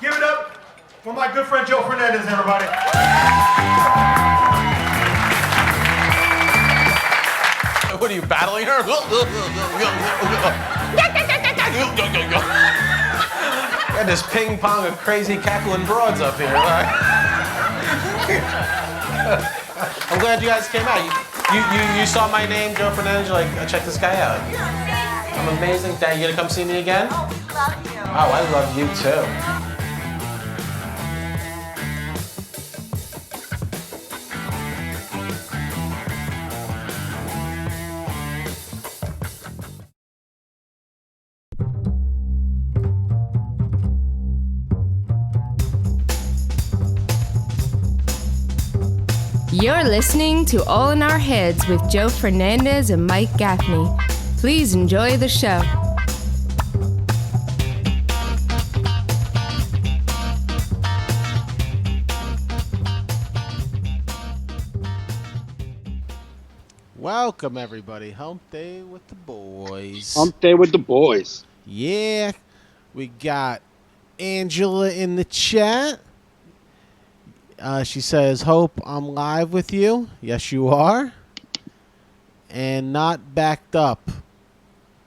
Give it up for my good friend Joe Fernandes, everybody. What are you, battling her? Got this ping pong of crazy cackling broads up here. I'm glad you guys came out. You saw my name, Joe Fernandes. You're like, check this guy out. I'm amazing. Dad, you gonna come see me again? Oh, we love you. Oh, I love you too. You're listening to All in Our Heads with Joe Fernandes and Mike Gaffney. Please enjoy the show. Welcome, everybody. Hump Day with the boys. Hump Day with the boys. Yeah. We got Angela in the chat. She says, hope I'm live with you. Yes, you are. And not backed up.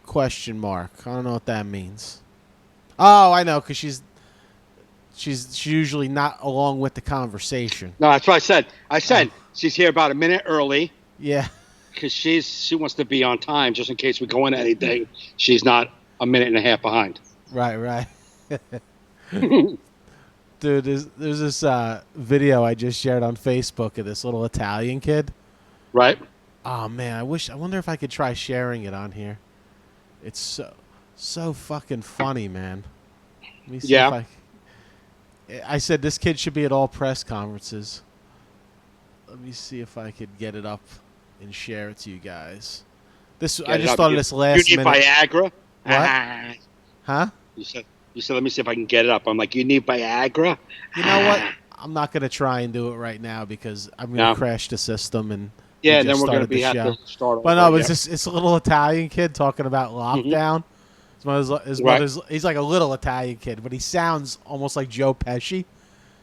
Question mark. I don't know what that means. Oh, I know, because she's usually not along with the conversation. No, that's what I said. She's here about a minute early. Yeah. Because she wants to be on time just in case we go into anything. She's not a minute and a half behind. Right. Dude, there's this video I just shared on Facebook of this little Italian kid. Right. Oh man, I wonder if I could try sharing it on here. It's so fucking funny, man. Let me see if I said this kid should be at all press conferences. Let me see if I could get it up and share it to you guys. I just thought of this last you need minute. Viagra? What? Huh? You said, let me see if I can get it up. I'm like, you need Viagra? You know what? I'm not going to try and do it right now because I'm going to crash the system and then we're going to have to start over. But no, it's a little Italian kid talking about lockdown. His mother's, he's like a little Italian kid, but he sounds almost like Joe Pesci.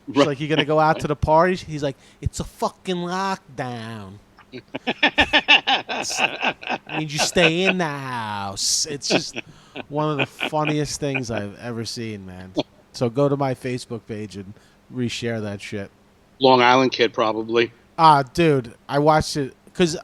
She's like, you going to go out to the party? He's like, it's a fucking lockdown. It means you stay in the house. It's just one of the funniest things I've ever seen, man. So go to my Facebook page and reshare that shit. Long Island kid, probably. Dude, I watched it because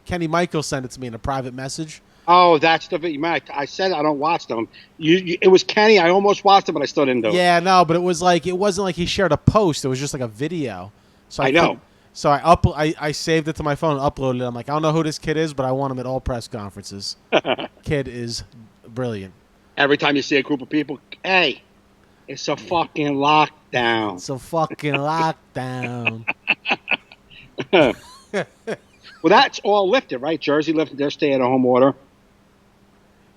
Kenny Michael sent it to me in a private message. Oh, that's the video. I said I don't watch them. It was Kenny. I almost watched it, but I still didn't do it. Yeah, no, but it wasn't like he shared a post. It was just like a video. So I know. So I saved it to my phone and uploaded it. I'm like, I don't know who this kid is, but I want him at all press conferences. Kid is brilliant. Every time you see a group of people, hey, it's a fucking lockdown. It's a fucking lockdown. Well, that's all lifted, right? Jersey lifted their stay-at-home order.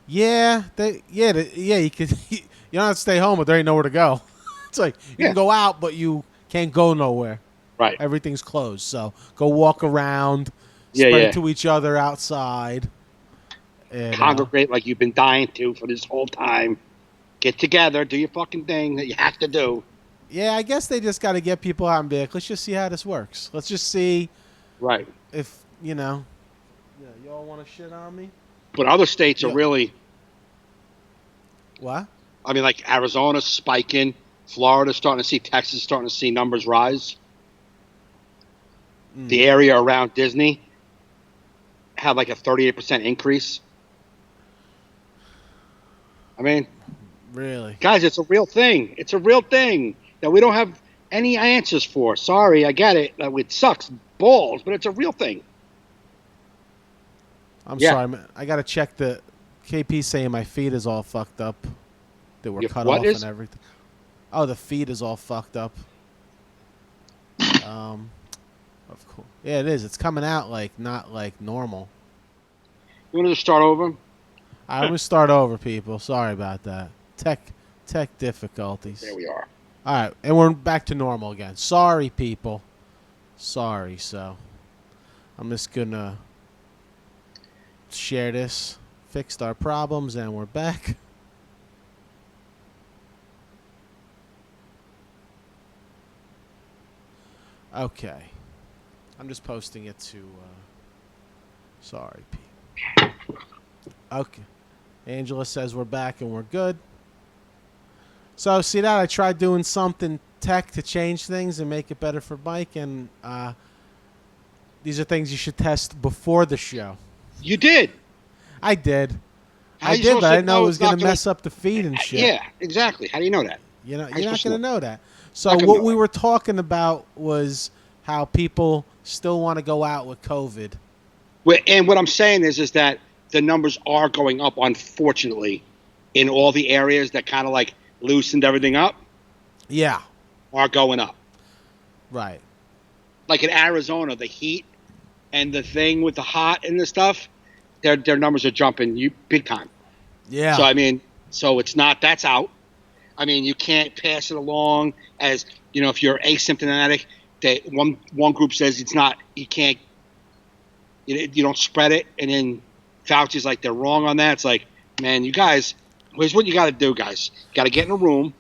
Yeah, you could. You don't have to stay home, but there ain't nowhere to go. It's like you can go out, but you can't go nowhere. Right. Everything's closed. So go walk around, spread to each other outside. And, congregate like you've been dying to for this whole time. Get together, do your fucking thing that you have to do. Yeah, I guess they just got to get people out and be like, let's just see how this works. Let's just see. Right. If, you know. Yeah, you all want to shit on me? But other states are really. What? I mean, like Arizona's spiking. Florida's starting to see, Texas is starting to see numbers rise. The area around Disney had like a 38% increase. I mean, really, guys, it's a real thing. It's a real thing that we don't have any answers for. Sorry, I get it. It sucks balls, but it's a real thing. I'm sorry, man. I got to check the KP saying my feed is all fucked up. That were cut off and everything. Oh, the feed is all fucked up. Of course. Yeah, it is. It's coming out like not like normal. You want to just start over? I'm going to start over, people. Sorry about that. Tech difficulties. There we are. All right, and we're back to normal again. Sorry, people. Sorry, so I'm just going to share this, fixed our problems, and we're back. Okay. I'm just posting it to. Sorry, Pete. Okay. Angela says we're back and we're good. So, see that? I tried doing something tech to change things and make it better for Mike, and these are things you should test before the show. You did. I did. How I you did, supposed but I to didn't know know it was it's not going to gonna- mess up the feed and shit. Yeah, exactly. How do you know that? You're not supposed to going to know? know that. So Not gonna what know we that. were talking about was how people still want to go out with COVID. And what I'm saying is that the numbers are going up, unfortunately, in all the areas that kind of like loosened everything up. Yeah. Are going up. Right. Like in Arizona, the heat and the thing with the hot and the stuff, their numbers are jumping big time. Yeah. So I mean, it's not that's out. I mean, you can't pass it along as if you're asymptomatic. That one group says it's not. You can't. You don't spread it, and then Fauci's like they're wrong on that. It's like, man, you guys, here's what you got to do, guys. You got to get in a room.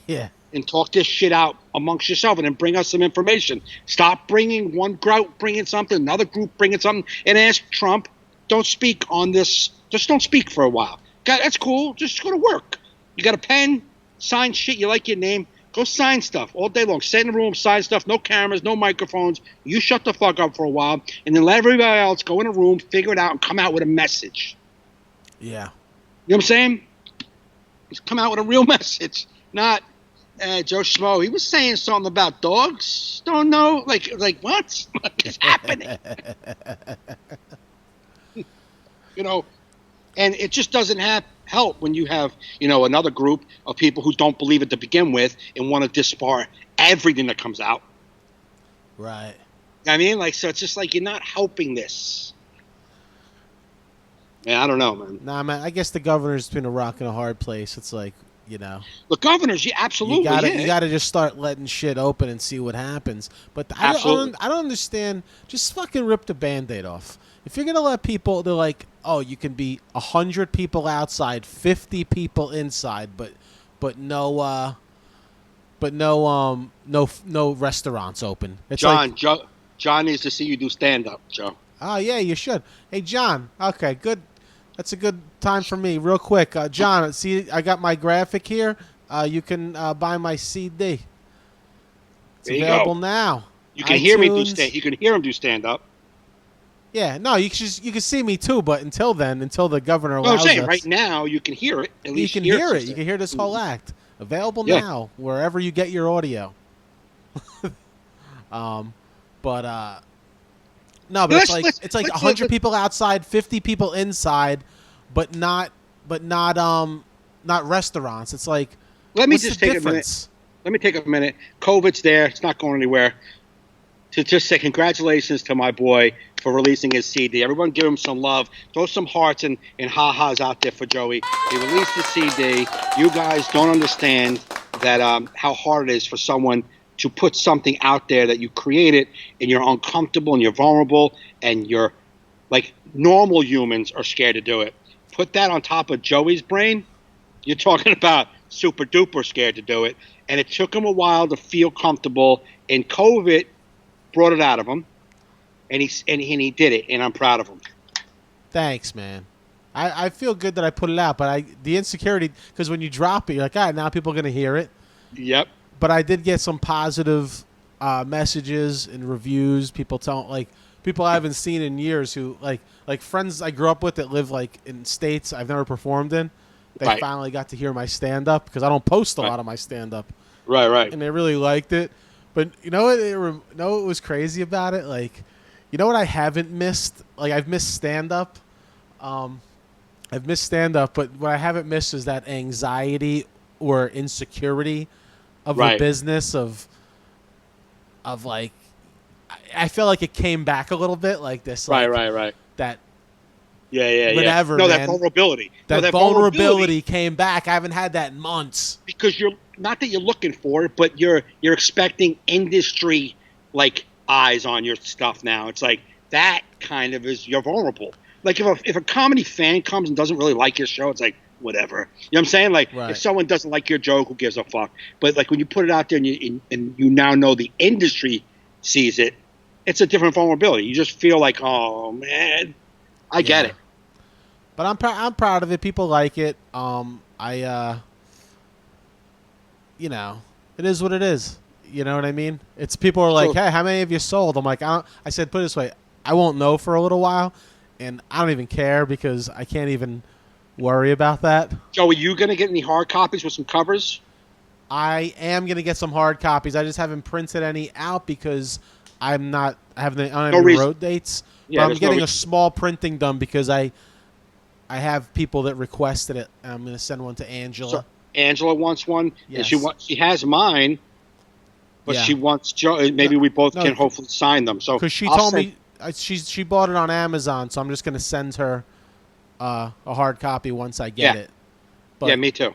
Yeah. And talk this shit out amongst yourself, and then bring us some information. Stop bringing one group bringing something, another group bringing something, and ask Trump, don't speak on this. Just don't speak for a while. God, that's cool. Just go to work. You got a pen, sign shit. You like your name. Go sign stuff all day long. Sit in the room, sign stuff. No cameras, no microphones. You shut the fuck up for a while, and then let everybody else go in a room, figure it out, and come out with a message. Yeah. You know what I'm saying? Just come out with a real message, not Joe Schmo. He was saying something about dogs. Don't know, like what? What is happening? And it just doesn't help when you have another group of people who don't believe it to begin with and want to disbar everything that comes out. Right. I mean, so it's just like you're not helping this. Yeah, I don't know, man. Nah, man. I guess the governor's been a rock and a hard place. It's like, The governors, absolutely. You gotta just start letting shit open and see what happens. But I don't understand. Just fucking rip the Band-Aid off. If you're gonna let people, they're like, oh, you can be 100 people outside, 50 people inside, but no restaurants open. It's John needs to see you do stand up, Joe. Oh yeah, you should. Hey John, okay, good. That's a good time for me. Real quick, John. See, I got my graphic here. You can buy my CD. It's available now. You can hear me do stand. You can hear him do stand up. Yeah, no, you can see me too, but until the governor allows I'm saying us, right now you can hear it. At least you can hear it. You can hear this whole act. Available now wherever you get your audio. No, but it's like 100 people outside, 50 people inside, but not restaurants. It's like, let me what's just the take difference? a minute. Let me take a minute. COVID's there. It's not going anywhere. To just say congratulations to my boy for releasing his CD. Everyone give him some love. Throw some hearts and ha-has out there for Joey. He released the CD. You guys don't understand that how hard it is for someone to put something out there that you created and you're uncomfortable and you're vulnerable and you're like normal humans are scared to do it. Put that on top of Joey's brain. You're talking about super duper scared to do it. And it took him a while to feel comfortable, and COVID brought it out of him, and he did it, and I'm proud of him. Thanks, man. I feel good that I put it out, but the insecurity, because when you drop it, you're like, all right, now people are going to hear it. Yep. But I did get some positive messages and reviews. People I haven't seen in years who like friends I grew up with that live like in states I've never performed in. They finally got to hear my stand up because I don't post a lot of my stand up. Right. And they really liked it. But you know what was crazy about it? Like, you know what I haven't missed? Like, I've missed stand up. I've missed stand up, but what I haven't missed is that anxiety or insecurity of the business of like, I feel like it came back a little bit, like this. Like, Right. That. Yeah. Whatever. No, man. that vulnerability. That vulnerability came back. I haven't had that in months. Because you're not that you're looking for it, but you're expecting industry like eyes on your stuff now. It's like that kind of is you're vulnerable. Like if a comedy fan comes and doesn't really like your show, it's like whatever. You know what I'm saying? Like if someone doesn't like your joke, who gives a fuck? But like when you put it out there and you now know the industry sees it, it's a different vulnerability. You just feel like, oh man, I get it. But I'm proud of it. People like it. You know, it is what it is. You know what I mean? It's people are like, hey, how many have you sold? I'm like, I said, put it this way, I won't know for a little while, and I don't even care because I can't even worry about that. Joe, are you gonna get any hard copies with some covers? I am gonna get some hard copies. I just haven't printed any out because I don't have any road dates. Yeah, but I'm getting a small printing done because I have people that requested it. And I'm gonna send one to Angela. So Angela wants one. Yes. And she has mine, but she wants Joe. Maybe we both can hopefully sign them. So because she told me she bought it on Amazon, so I'm just gonna send her a hard copy once I get it. But, yeah, me too.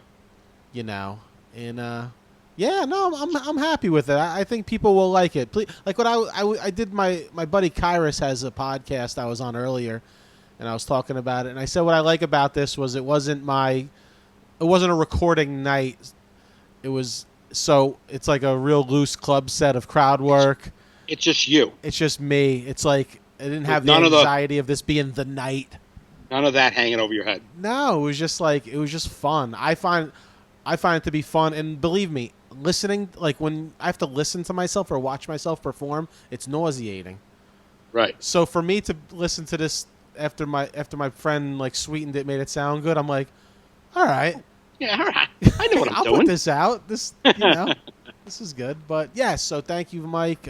You know, and I'm happy with it. I think people will like it. Please, like what I did. My buddy Kairos has a podcast I was on earlier, and I was talking about it. And I said what I like about this was it wasn't a recording night. It's like a real loose club set of crowd work. It's just you. It's just me. It's like I didn't have the anxiety of this being the night. None of that hanging over your head. No, it was just fun. I find it to be fun, and believe me, listening, like when I have to listen to myself or watch myself perform, it's nauseating. Right. So for me to listen to this after my friend like sweetened it, made it sound good, I'm like, all right. Yeah, all right. I know what I'm I'll doing. put this out. This this is good. But yes, so thank you, Mike.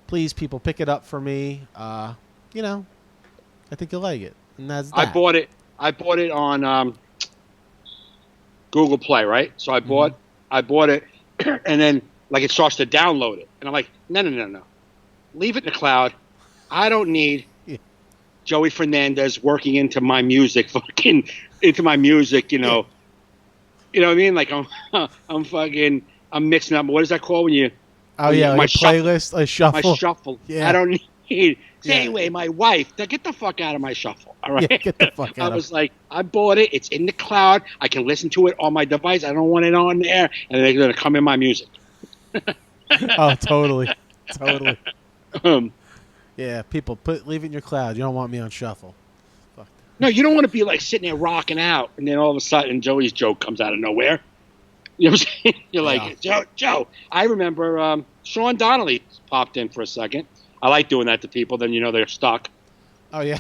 Please, people, pick it up for me. I think you'll like it. And that's that. I bought it on Google Play, right? So I bought it, and then like it starts to download it, and I'm like, no, leave it in the cloud. I don't need Joey Fernandes working into my music, You know what I mean? Like I'm mixing up. What is that called when you? Oh yeah, like my playlist, a shuffle. My shuffle. Yeah. I don't need. Anyway, my wife. Now get the fuck out of my shuffle. All right. Yeah, get the fuck out. I was like, I bought it. It's in the cloud. I can listen to it on my device. I don't want it on there, and they're gonna come in my music. Oh, totally. Yeah, people leave it in your cloud. You don't want me on shuffle. Fuck. No, you don't want to be like sitting there rocking out, and then all of a sudden Joey's joke comes out of nowhere. You know what I'm saying? You're like, Joe. I remember Sean Donnelly popped in for a second. I like doing that to people. Then they're stuck. Oh yeah.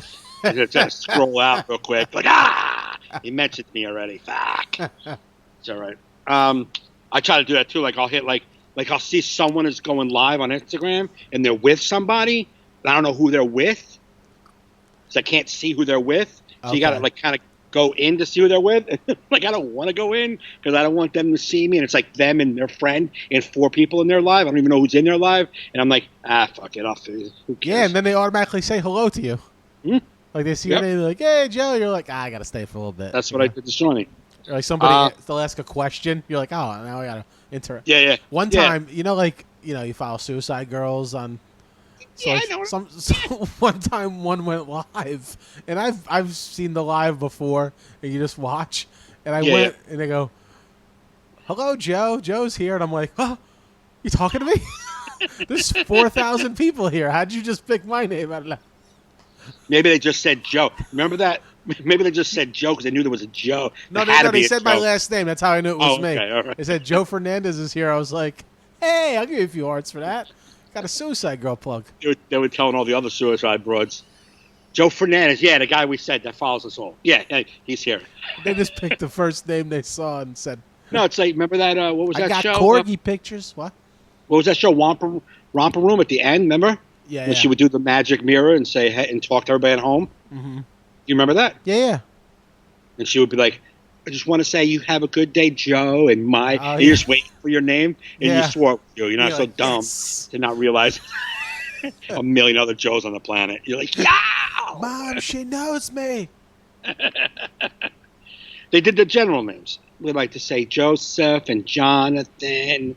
Just scroll out real quick. Like he mentioned me already. Fuck. It's all right. I try to do that too. Like I'll hit like I'll see someone is going live on Instagram and they're with somebody. I don't know who they're with, so I can't see who they're with. So you got to like kind of go in to see who they're with. Like I don't want to go in because I don't want them to see me. And it's like them and their friend and 4 people in their live. I don't even know who's in their live. And I'm like, fuck it, who cares? Yeah, and then they automatically say hello to you. Like they see your name, they're like, hey, Joe. You're like, I got to stay for a little bit. That's what I did this morning. Or like somebody, they'll ask a question. You're like, oh, now I got to interact. Yeah. One time, you follow Suicide Girls on. So I know. One time, one went live, and I've seen the live before, and you just watch. And I went, and they go, "Hello, Joe. Joe's here," and I'm like, "Oh, you talking to me? There's 4,000 people here. How'd you just pick my name out of that?" Maybe they just said Joe. Remember that? Maybe they just said Joe because they knew there was a Joe. No, they said my last name. That's how I knew it was me. Okay, all right. They said Joe Fernandes is here. I was like, "Hey, I'll give you a few hearts for that." Got a Suicide Girl plug. They were telling all the other suicide broads. Joe Fernandes, the guy we said that follows us all. Yeah, he's here. They just picked the first name they saw and said. No, it's like, remember that, what was that show? I got corgi pictures. What was that show, Romper Room at the end, remember? Yeah. When she would do the magic mirror and say, hey, and talk to everybody at home? Mm-hmm. You remember that? Yeah. And she would be like, I just want to say you have a good day, Joe, and you're just waiting for your name, and you swore, you're not so dumb to not realize a million other Joes on the planet. You're like, yeah! Mom, she knows me. They did the general names. We like to say Joseph and Jonathan,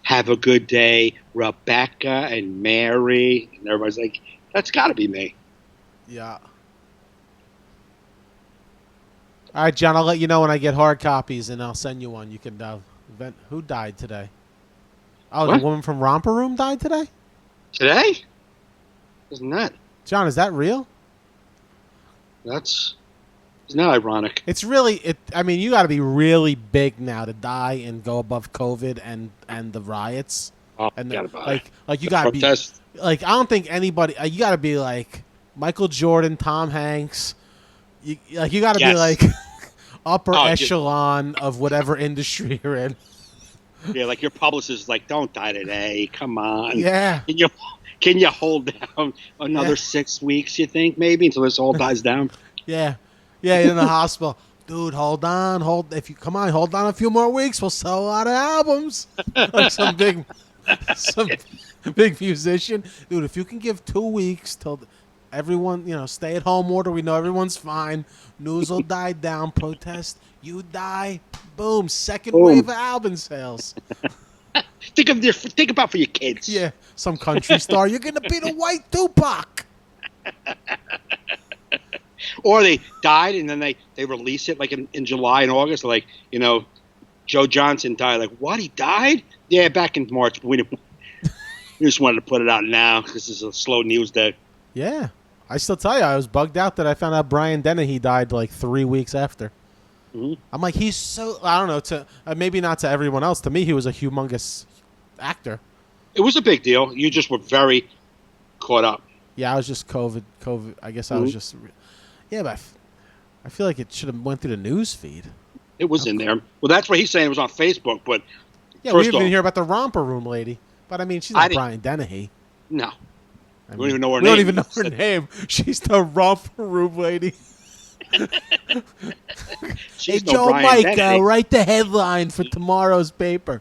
have a good day, Rebecca and Mary. And everybody's like, that's got to be me. Yeah. All right, John, I'll let you know when I get hard copies, and I'll send you one. You can vent. Who died today? Oh, what? The woman from Romper Room died today? Today? Isn't that? John, is that real? Isn't that ironic? It's really I mean, you got to be really big now to die and go above COVID and the riots. Oh, And forget about it. like you got to be Protest. like, I don't think anybody. You got to be like Michael Jordan, Tom Hanks. You got to be Yes. like upper Oh, echelon of whatever industry you're in. Yeah, like your publicist is like, don't die today. Come on. Yeah. Can you hold down another Yeah. 6 weeks, you think, maybe, until this all dies down? Yeah, in the hospital, dude. Hold on, hold on a few more weeks. We'll sell a lot of albums. Like some big musician, dude. If you can give 2 weeks till everyone, stay at home order. We know everyone's fine. News will die down. Protest. You die. Boom. Second wave of album sales. Think about for your kids. Yeah. Some country star. You're gonna be the white Tupac. Or they died and then they release it like in July and August. Like, Joe Johnson died. Like, what? He died? Yeah, back in March. But we just wanted to put it out now. This is a slow news day. Yeah. I still tell you, I was bugged out that I found out Brian Dennehy died like 3 weeks after. Mm-hmm. I'm like, he's so, I don't know, to maybe not to everyone else. To me, he was a humongous actor. It was a big deal. You just were very caught up. Yeah, I was just COVID. I guess I was just, yeah, but I feel like it should have went through the news feed. It was in there. Well, that's what he's saying. It was on Facebook, but yeah, we first didn't off, hear about the romper room lady. But I mean, she's not Brian Dennehy. No. I We don't even know her we name. don't even know her name. She's the romper room lady. Hey, She's no Joe Brian Mike, Dennehy. write the headline for tomorrow's paper.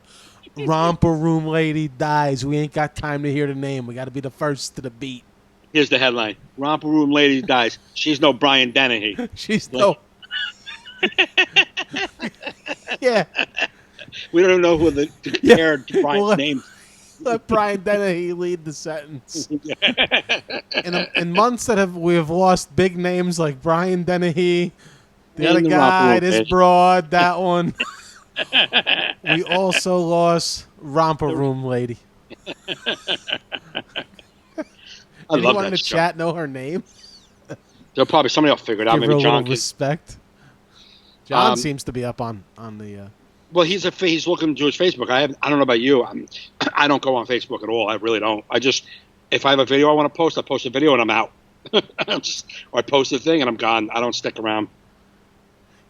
Romper room lady dies. We ain't got time to hear the name. We got to be the first to the beat. Here's the headline. Romper Room Lady dies. She's no Brian Dennehy. She's no. Yeah. We don't even know who the declared Brian's Well, name. Let Brian Dennehy lead the sentence. In months that we have lost big names like Brian Dennehy, the other the guy, romper room this bitch. broad, that one. We also lost romper room lady. I love Anyone that in the show. chat know her name? There'll probably somebody will figure it out. Give her Maybe a John little can. respect. John seems to be up on the. Well, he's looking to his Facebook. I don't know about you. I don't go on Facebook at all. I really don't. If I have a video I want to post, I post a video and I'm out. Or I post a thing and I'm gone. I don't stick around.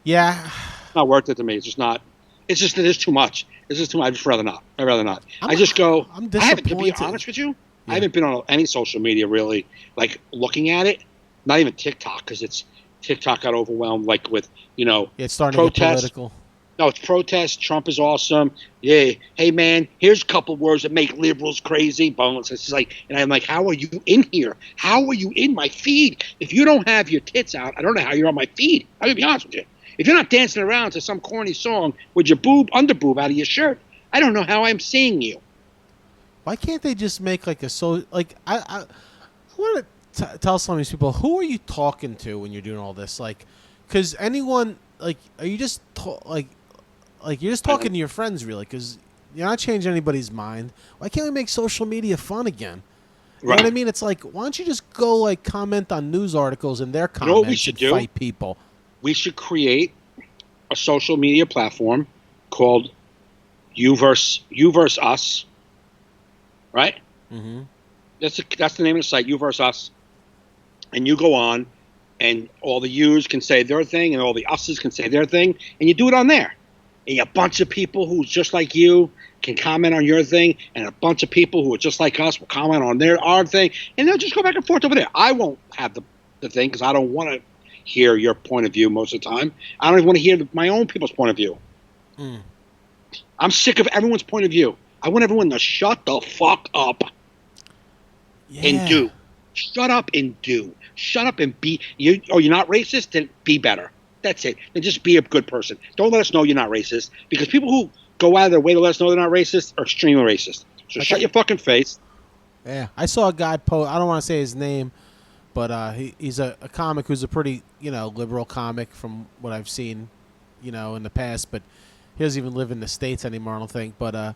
Yeah. It's not worth it to me. It's just not. It's too much. It's just too much. I'd just rather not. I'd rather not. I just go. I'm I haven't, to be disappointed. honest with you, Yeah. I haven't been on any social media really, like looking at it. Not even TikTok, because TikTok got overwhelmed, like with It's starting to get protests. political. No, it's protests. Trump is awesome. Yeah. Hey, man, here's a couple words that make liberals crazy. Bones. It's like, and I'm like, how are you in here? How are you in my feed? If you don't have your tits out, I don't know how you're on my feed. I'm gonna be honest with you. If you're not dancing around to some corny song with your under boob out of your shirt, I don't know how I'm seeing you. Why can't they just make like I want to tell some of these people, who are you talking to when you're doing all this? Like, because anyone, like, are you just like you're just talking to your friends, really? Because you're not changing anybody's mind. Why can't we make social media fun again? You know what I mean? It's like, why don't you just go like comment on news articles and their comments what we should do? fight people? We should create a social media platform called You versus Us, right? Mm-hmm. That's the name of the site, You versus Us. And you go on, and all the U's can say their thing, and all the Us's can say their thing, and you do it on there. And a bunch of people who's just like you can comment on your thing, and a bunch of people who are just like us will comment on our thing, and they'll just go back and forth over there. I won't have the thing because I don't want to hear your point of view most of the time. I don't even want to hear my own people's point of view. I'm sick of everyone's point of view. I want everyone to shut the fuck up and do. Shut up and do. Shut up and be. You're not racist? Then be better. That's it. Then just be a good person. Don't let us know you're not racist, because people who go out of their way to let us know they're not racist are extremely racist. So shut your fucking face. Yeah, I saw a guy post. I don't want to say his name, but he's a comic who's a pretty liberal comic from what I've seen, in the past. But he doesn't even live in the States anymore, I don't think. But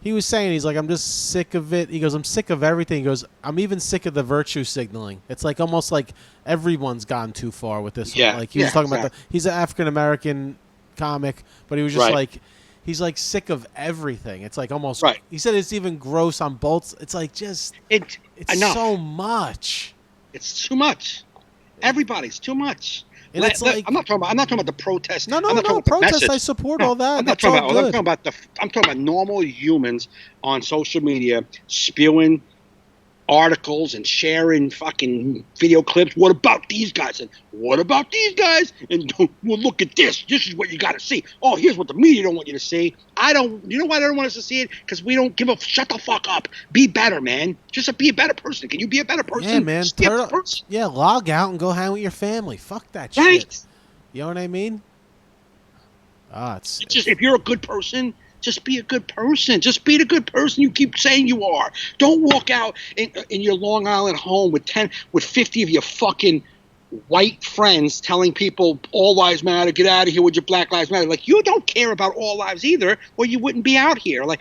He was saying, he's like, I'm just sick of it. He goes, I'm sick of everything. He goes, I'm even sick of the virtue signaling. It's like almost like everyone's gone too far with this. Yeah. Like he was talking about he's an African American comic, but he was just like, he's like sick of everything. It's like almost. Right. He said it's even gross on both. It's like just. It's so much. It's too much. Everybody's too much. And it's like, I'm not talking about the protest. No, protest. I support all that. I'm talking about normal humans on social media spewing articles and sharing fucking video clips. What about these guys? And what about these guys? And well, look at this. This is what you got to see. Oh, here's what the media don't want you to see. You know why they don't want us to see it? Because we don't give a shut the fuck up. Be better, man. Just be a better person. Can you be a better person? Yeah, man. Yeah, log out and go hang with your family. Fuck that shit. Right. You know what I mean? It's just if you're a good person. Just be a good person. Just be the good person you keep saying you are. Don't walk out in your Long Island home with 50 of your fucking white friends telling people all lives matter, get out of here with your Black Lives Matter. Like, you don't care about all lives either, or you wouldn't be out here. Like,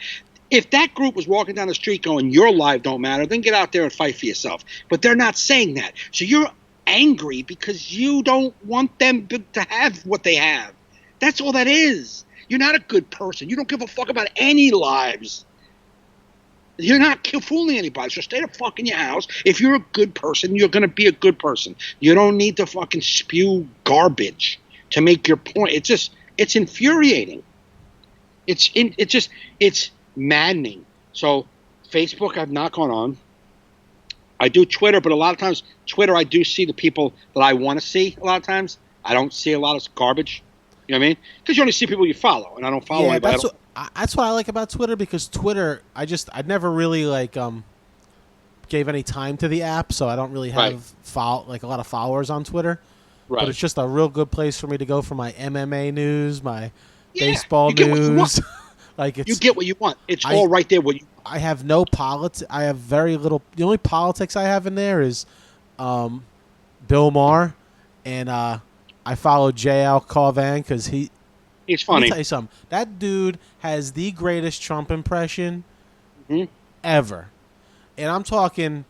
if that group was walking down the street going, your life don't matter, then get out there and fight for yourself. But they're not saying that. So you're angry because you don't want them to have what they have. That's all that is. You're not a good person. You don't give a fuck about any lives. You're not fooling anybody. So stay the fuck in your house. If you're a good person, you're going to be a good person. You don't need to fucking spew garbage to make your point. It's infuriating. It's maddening. So Facebook, I've not gone on. I do Twitter, but a lot of times Twitter, I do see the people that I want to see. A lot of times I don't see a lot of garbage. You know what I mean? Because you only see people you follow, and I don't follow anybody. That's what I like about Twitter, because Twitter, I never really gave any time to the app, so I don't really have a lot of followers on Twitter. Right. But it's just a real good place for me to go for my MMA news, my baseball news. You get what you want. It's all right there. I have no politics. I have very little. The only politics I have in there is Bill Maher, and I follow J.L. Cauvin because he's funny. Let me tell you something. That dude has the greatest Trump impression ever. And I'm talking,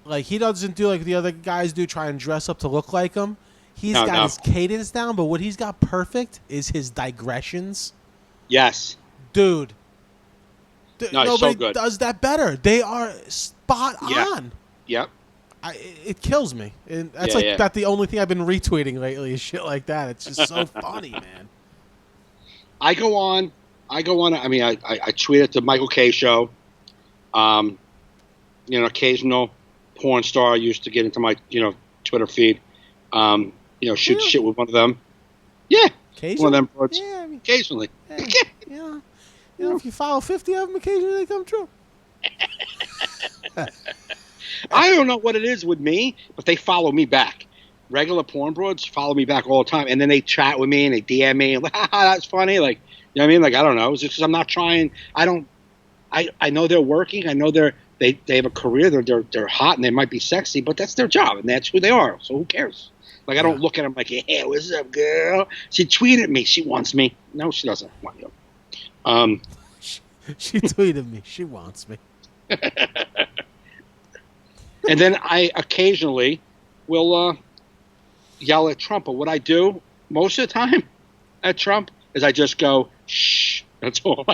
like, he doesn't do like the other guys do, try and dress up to look like him. He's got his cadence down, but what he's got perfect is his digressions. Yes. Dude. Nobody so good. does that better. They are spot on. Yep. It kills me. And that's that's the only thing I've been retweeting lately is shit like that. It's just so funny, man. I go on. I mean, I tweet at the Michael K show. Occasional porn star used to get into my, Twitter feed. Shoot shit with one of them. Yeah. One of them birds. Yeah, I mean, occasionally. If you follow 50 of them, occasionally they come true. I don't know what it is with me, but they follow me back. Regular porn broads follow me back all the time, and then they chat with me and they DM me and like, that's funny. Like, you know what I mean? Like, I don't know. It's just because I'm not trying. I know they're working. I know they have a career. They're hot and they might be sexy, but that's their job and that's who they are. So who cares? Like, I don't look at them like, hey, what's up, girl? She tweeted me. She wants me. No, she doesn't want you. She tweeted me. She wants me. And then I occasionally will yell at Trump. But what I do most of the time at Trump is I just go, shh. That's all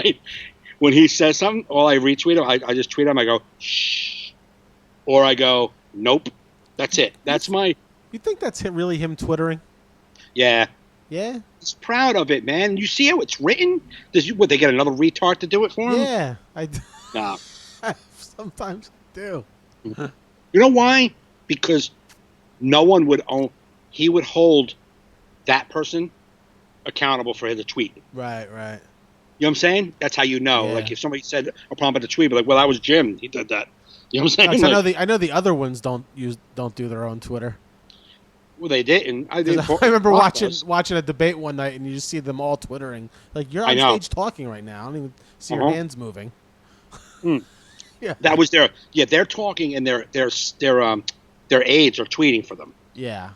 when he says something, all I retweet him. I just tweet him. I go, shh. Or I go, nope. That's it. That's my... You think that's really him twittering? Yeah. Yeah? He's proud of it, man. You see how it's written? Would they get another retard to do it for him? Yeah. Nah. Sometimes I do. You know why? Because no one would own... He would hold that person accountable for the tweet. Right. You know what I'm saying? That's how you know. Yeah. Like, if somebody said a problem about the tweet, be like, well, that was Jim. He did that. You know what I'm saying? I know the other ones don't do their own Twitter. Well, they didn't. I remember watching a debate one night, and you just see them all twittering. Like, you're on stage talking right now. I don't even see your hands moving. Yeah, that was their. Yeah, they're talking, and their aides are tweeting for them. Yeah.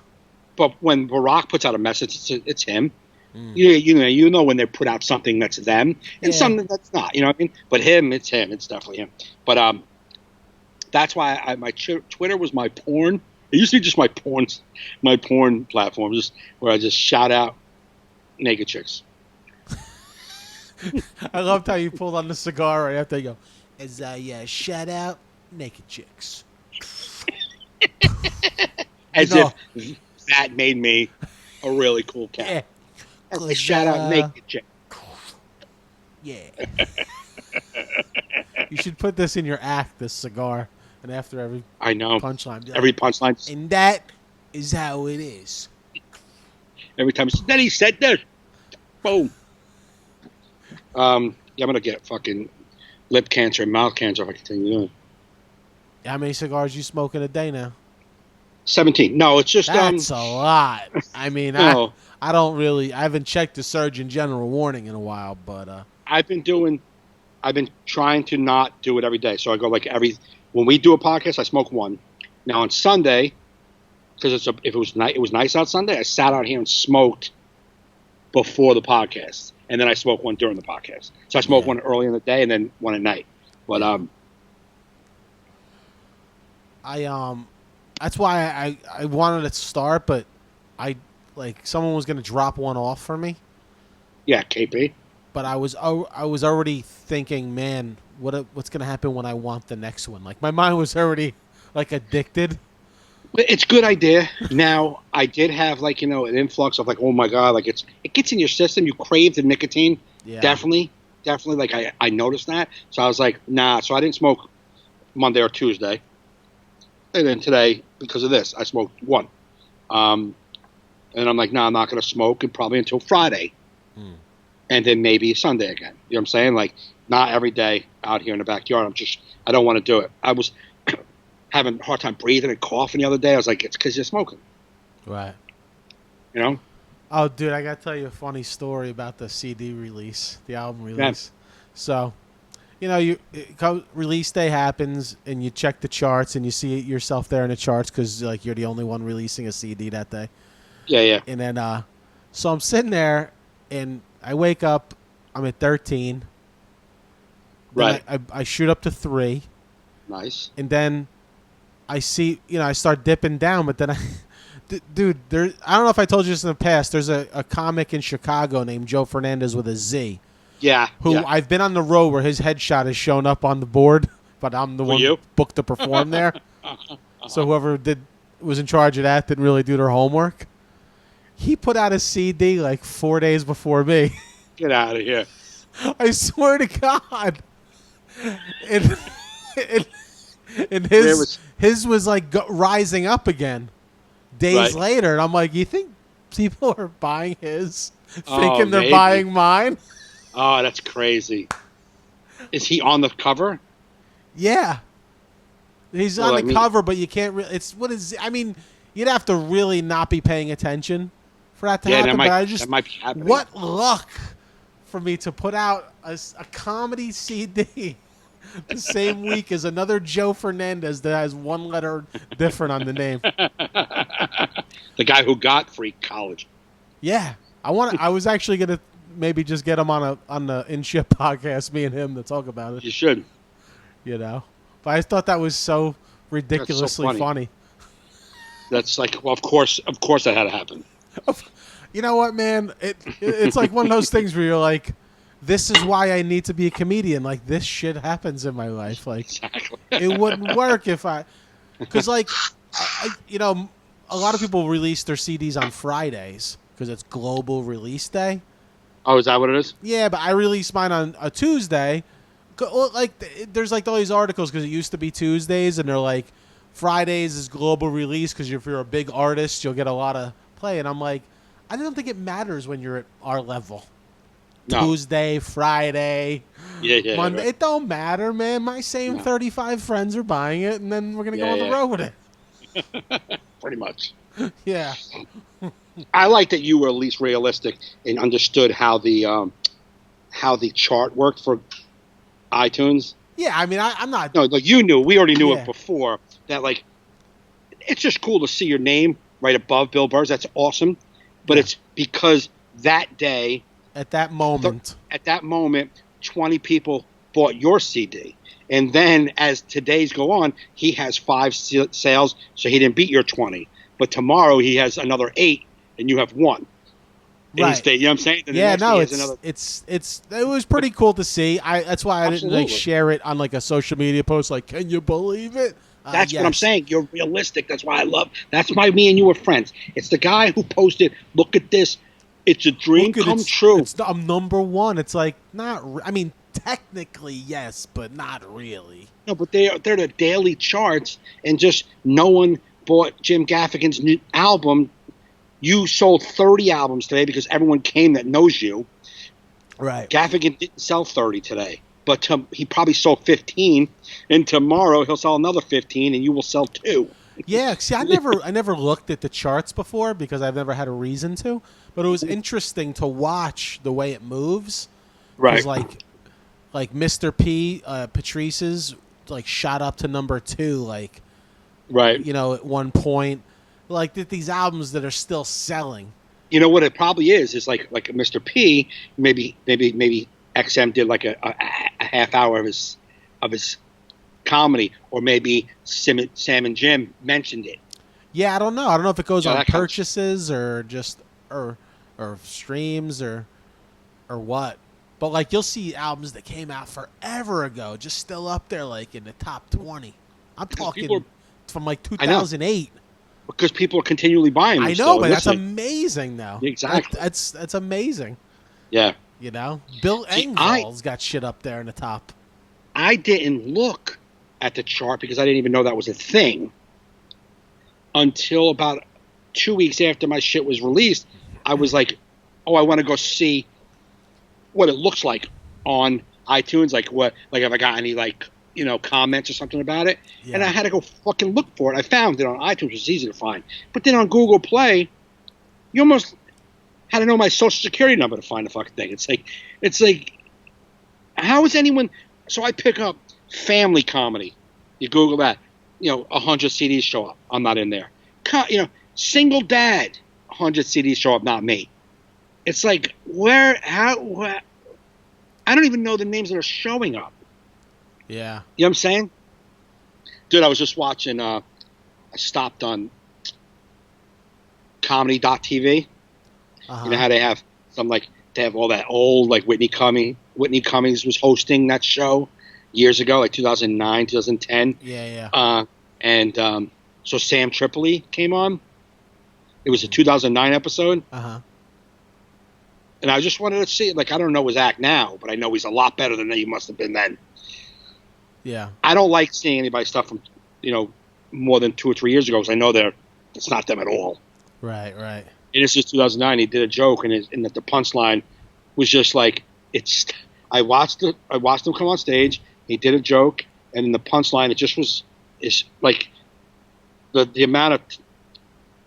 But when Barack puts out a message, it's him. You know when they put out something that's them and something that's not. You know what I mean? But him, it's him. It's definitely him. But that's why my Twitter was my porn. It used to be just my porn platform, just where I just shout out naked chicks. I loved how you pulled on the cigar right after you go, as I shout out naked chicks. As if that made me a really cool cat. Yeah. As I shout out naked chicks. Yeah. You should put this in your act, this cigar, and after every punchline. Like, every punchline. And that is how it is. Every time then he said that. Boom. I'm gonna get fucking lip cancer and mouth cancer if I continue doing. How many cigars you smoke in a day now? 17. No, it's just that's a lot. I mean, no. I haven't checked the Surgeon General warning in a while, but I've been trying to not do it every day. So I go when we do a podcast, I smoke one. Now on Sunday, because it was nice out Sunday, I sat out here and smoked before the podcast, and then I smoked one during the podcast. So I smoked one early in the day and then one at night. But that's why I wanted to start, but someone was gonna drop one off for me. Yeah, KP. But I was already thinking, man, what's gonna happen when I want the next one? Like my mind was already addicted. It's a good idea. Now I did have an influx of oh my god, it gets in your system. You crave the nicotine. Yeah. Definitely. I noticed that. So I was like, nah. So I didn't smoke Monday or Tuesday, and then today because of this, I smoked one. And I'm like, nah, I'm not gonna smoke it probably until Friday. And then maybe Sunday again. You know what I'm saying? Not every day out here in the backyard. I don't want to do it. I was having a hard time breathing and coughing the other day. I was like, it's because you're smoking. Right. You know? Oh, dude, I got to tell you a funny story about the CD release, the album release. Yeah. So, release day happens, and you check the charts, and you see yourself there in the charts because you're the only one releasing a CD that day. Yeah, yeah. And then, so I'm sitting there, and I wake up, I'm at 13. Right. I shoot up to 3. Nice. And then I see, I start dipping down, but then dude, I don't know if I told you this in the past. There's a comic in Chicago named Joe Fernandes with a Z. Yeah. Who I've been on the road where his headshot has shown up on the board, but I'm the one booked to perform there. So whoever was in charge of that didn't really do their homework. He put out a CD 4 days before me. Get out of here. I swear to God. And his was rising up again days later. And I'm like, you think people are buying his thinking they're buying mine? Oh, that's crazy. Is he on the cover? Yeah. He's on the cover, but you can't really... you'd have to really not be paying attention for that to happen. That might be happening. What luck for me to put out a comedy CD the same week as another Joe Fernandes that has one letter different on the name. The guy who got free college. Yeah. I was actually going to maybe just get him on the In Ship podcast, me and him, to talk about it. You should. But I thought that was so ridiculously funny. That's of course that had to happen. You know what, man? It's like one of those things where you're like, this is why I need to be a comedian. This shit happens in my life. Exactly. It wouldn't work if because a lot of people release their CDs on Fridays because it's Global Release Day. Oh, is that what it is? Yeah, but I release mine on a Tuesday. There's all these articles because it used to be Tuesdays, and they're like, Fridays is global release because if you're a big artist, you'll get a lot of play. And I'm like, I don't think it matters when you're at our level. No. Tuesday, Friday, Monday. Right. It don't matter, man. My same 35 friends are buying it, and then we're going to go on the road with it. Pretty much. Yeah. I like that you were at least realistic and understood how the chart worked for iTunes. Yeah, I'm not... No, you knew. We already knew it before. That, it's just cool to see your name right above Bill Burr's. That's awesome. But it's because that day, At that moment. 20 people bought your CD. And then as today's go on, he has 5 sales, so he didn't beat your 20. But tomorrow he has another 8, and you have 1. Right. You know what I'm saying? And Yeah, no, it was pretty cool to see. That's why I didn't share it on like a social media post. Like, can you believe it? That's what I'm saying. You're realistic. That's why That's why me and you were friends. It's the guy who posted, look at this. It's a dream come true. I'm number 1. It's like, I mean, technically, yes, but not really. No, but they're the daily charts, and just no one bought Jim Gaffigan's new album. You sold 30 albums today because everyone came that knows you. Right. Gaffigan didn't sell 30 today, but he probably sold 15, and tomorrow he'll sell another 15, and you will sell 2. Yeah, see, I never looked at the charts before because I've never had a reason to, but it was interesting to watch the way it moves. Right. Like Mr. P, Patrice's like shot up to number 2, like, right. You know, at one point, like these albums that are still selling. You know what it probably is like Mr. P, maybe XM did like a half hour of his comedy, or maybe Sam and Jim mentioned it. Yeah, I don't know. I don't know if it goes on purchases or just or streams or what. But like you'll see albums that came out forever ago just still up there like in the top 20. I'm talking from like 2008. Because people are continually buying them. I know, but that's amazing now. Exactly. That's amazing. Yeah. You know? Bill Engvall's got shit up there in the top. I didn't look at the chart because I didn't even know that was a thing until about 2 weeks after my shit was released. I was like, oh, I want to go see what it looks like on iTunes. Like if I got any comments or something about it. Yeah. And I had to go fucking look for it. I found it on iTunes, which is easy to find. But then on Google Play, you almost had to know my social security number to find the fucking thing. It's like, how is anyone? So I pick up family comedy. You Google that, 100 CDs show up. I'm not in there. Single dad, 100 CDs show up. Not me. It's like how? I don't even know the names that are showing up. Yeah. You know what I'm saying? Dude, I was just watching, I stopped on comedy.tv. Uh-huh. You know how they have they have all that old, like Whitney Cummings was hosting that show years ago, like 2009, 2010. Yeah. So Sam Tripoli came on. It was a 2009 episode. Uh-huh. And I just wanted to see, I don't know his act now, but I know he's a lot better than he must have been then. Yeah. I don't like seeing anybody's stuff from, more than 2 or 3 years ago because I know it's not them at all. Right. It is just 2009. He did a joke, and the punchline was just like I watched him come on stage. He did a joke, and in the punchline, it's like the amount of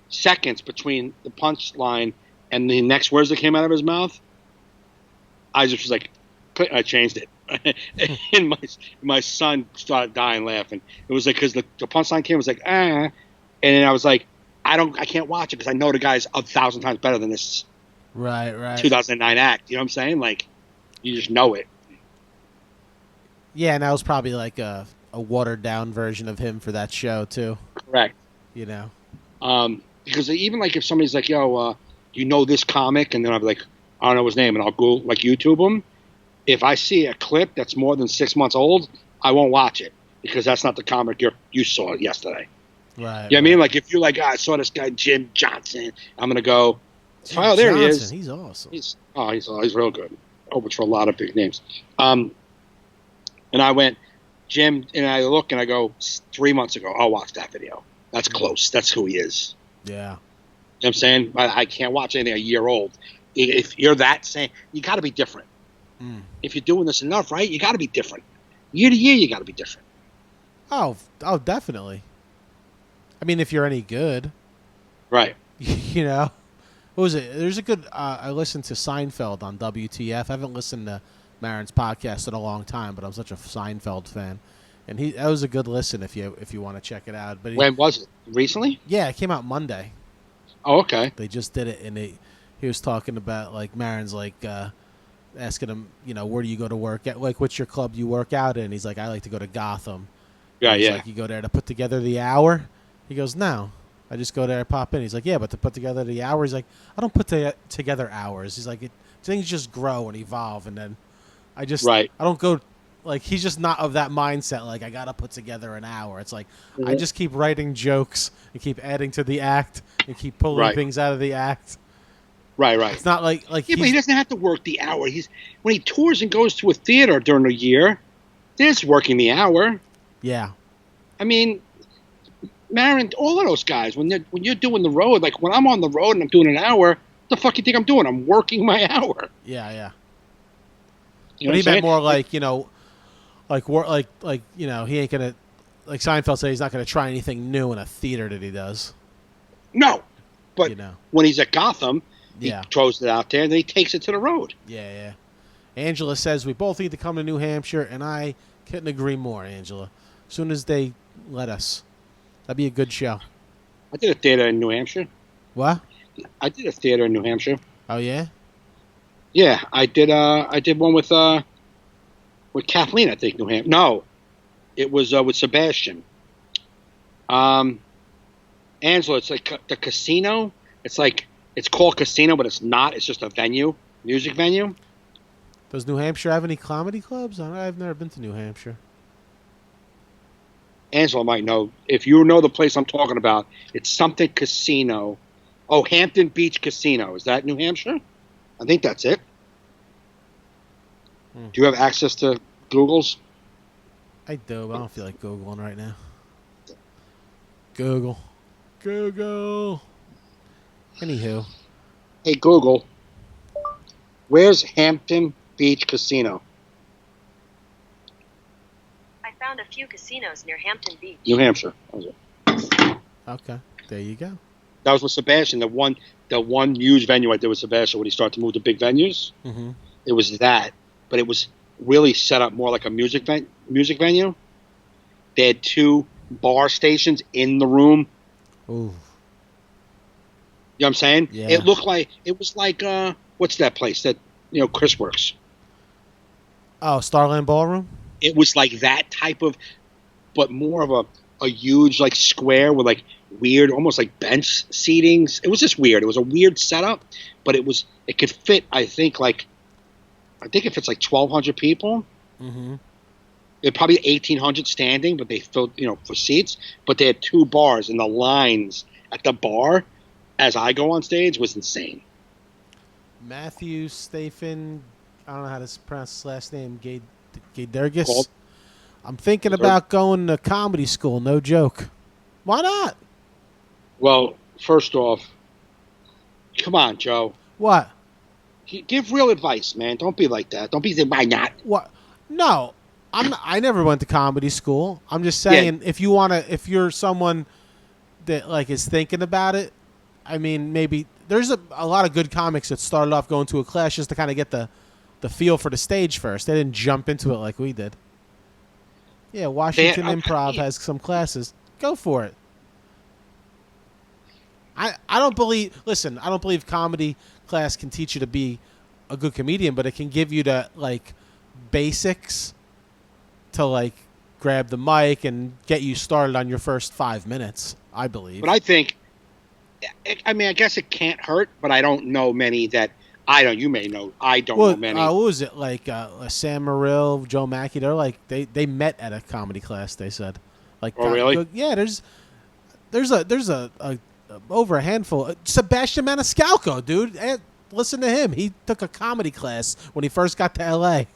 seconds between the punchline and the next words that came out of his mouth. I just was like, I changed it. And my son started dying laughing. It was like because the punchline came, was like and then I was like, I can't watch it because I know the guy's 1,000 times better than this. Right. 2009 act. You know what I'm saying? Like, you just know it. Yeah, and that was probably like a watered down version of him for that show too. Correct. Because even like if somebody's like, yo, this comic, and then I'll be like, I don't know his name, and I'll go like YouTube him. If I see a clip that's more than 6 months old, I won't watch it because that's not the comic you saw yesterday. Right. You know what I mean? Like if you're like, I saw this guy Jim Johnson, I'm gonna go. Oh, there he is. He's awesome. He's real good. Opens for a lot of big names. And I went, Jim, and I look and I go, 3 months ago, I'll watch that video. That's close. That's who he is. Yeah. You know what I'm saying? I can't watch anything a year old. If you're that same, you got to be different. If you're doing this enough, right, you got to be different. Year to year, you got to be different. Oh, definitely. I mean, if you're any good. Right. What was it? There's a good, I listened to Seinfeld on WTF. I haven't listened to Maron's podcast in a long time, but I'm such a Seinfeld fan. And that was a good listen if you want to check it out. But when was it? Recently? Yeah, it came out Monday. Oh, okay. They just did it, and he was talking about like Marin's like asking him, where do you go to work at? Like, what's your club you work out in? He's like, I like to go to Gotham. Yeah, He's yeah. like, you go there to put together the hour? He goes, no. I just go there, pop in. He's like, yeah, but to put together the hour, he's like, I don't put together hours. He's like, things just grow and evolve, and then I don't go. Like, he's just not of that mindset. Like, I gotta put together an hour. It's like I just keep writing jokes and keep adding to the act and keep pulling things out of the act. Right. It's not like but he doesn't have to work the hour. When he tours and goes to a theater during the year, there's working the hour. Yeah. I mean, Marin, all of those guys, when you're doing the road, like when I'm on the road and I'm doing an hour, what the fuck you think I'm doing? I'm working my hour. Yeah. You know but he what I'm meant more saying? he ain't gonna, like Seinfeld said, he's not gonna try anything new in a theater that he does. No, but when he's at Gotham, he throws it out there and then he takes it to the road. Yeah. Angela says we both need to come to New Hampshire, and I couldn't agree more, Angela. As soon as they let us, that'd be a good show. I did a theater in New Hampshire. What? I did a theater in New Hampshire. Oh yeah. Yeah, I did one with Kathleen, I think, New Hampshire. No, it was with Sebastian. Angela, it's like the casino. It's called Casino, but it's not. It's just a venue, music venue. Does New Hampshire have any comedy clubs? I've never been to New Hampshire. Angela might know. If you know the place I'm talking about, it's something Casino. Oh, Hampton Beach Casino. Is that New Hampshire? I think that's it. Do you have access to Google's? I do, but I don't feel like Googling right now. Google. Anywho. Hey, Google. Where's Hampton Beach Casino? I found a few casinos near Hampton Beach. New Hampshire. Okay, there you go. That was with Sebastian. The one huge venue I did with Sebastian when he started to move to big venues. Mm-hmm. It was that, but it was really set up more like a music venue. They had 2 bar stations in the room. Ooh. You know what I'm saying? Yeah. It was like what's that place that Chris works? Oh, Starland Ballroom? It was like that type of, but more of a huge like square with like weird, almost like bench seatings. It was just weird. It was a weird setup, but it could fit. I think it fits like 1,200 people. Mm-hmm. It probably 1,800 standing, but they filled for seats. But they had 2 bars, and the lines at the bar as I go on stage was insane. Matthew Stephen, I don't know how to pronounce his last name, Gaydergis. I'm thinking about going to comedy school, no joke. Why not? Well, first off, come on, Joe. What? Give real advice, man. Don't be like that. Don't be saying, why not? What? No, I never went to comedy school. I'm just saying, if you're someone that like is thinking about it, I mean, maybe there's a lot of good comics that started off going to a class just to kind of get the feel for the stage first. They didn't jump into it like we did. Yeah, Washington Improv has some classes. Go for it. I don't believe comedy class can teach you to be a good comedian, but it can give you the like basics to like grab the mic and get you started on your first 5 minutes, I believe. But I think, I guess it can't hurt, but I don't know many that you may know. I don't know many. What was it like? Sam Morrill, Joe Mackey. They're like they met at a comedy class. They said, like, oh really? Yeah. There's over a handful. Sebastian Maniscalco, dude. Listen to him. He took a comedy class when he first got to L.A.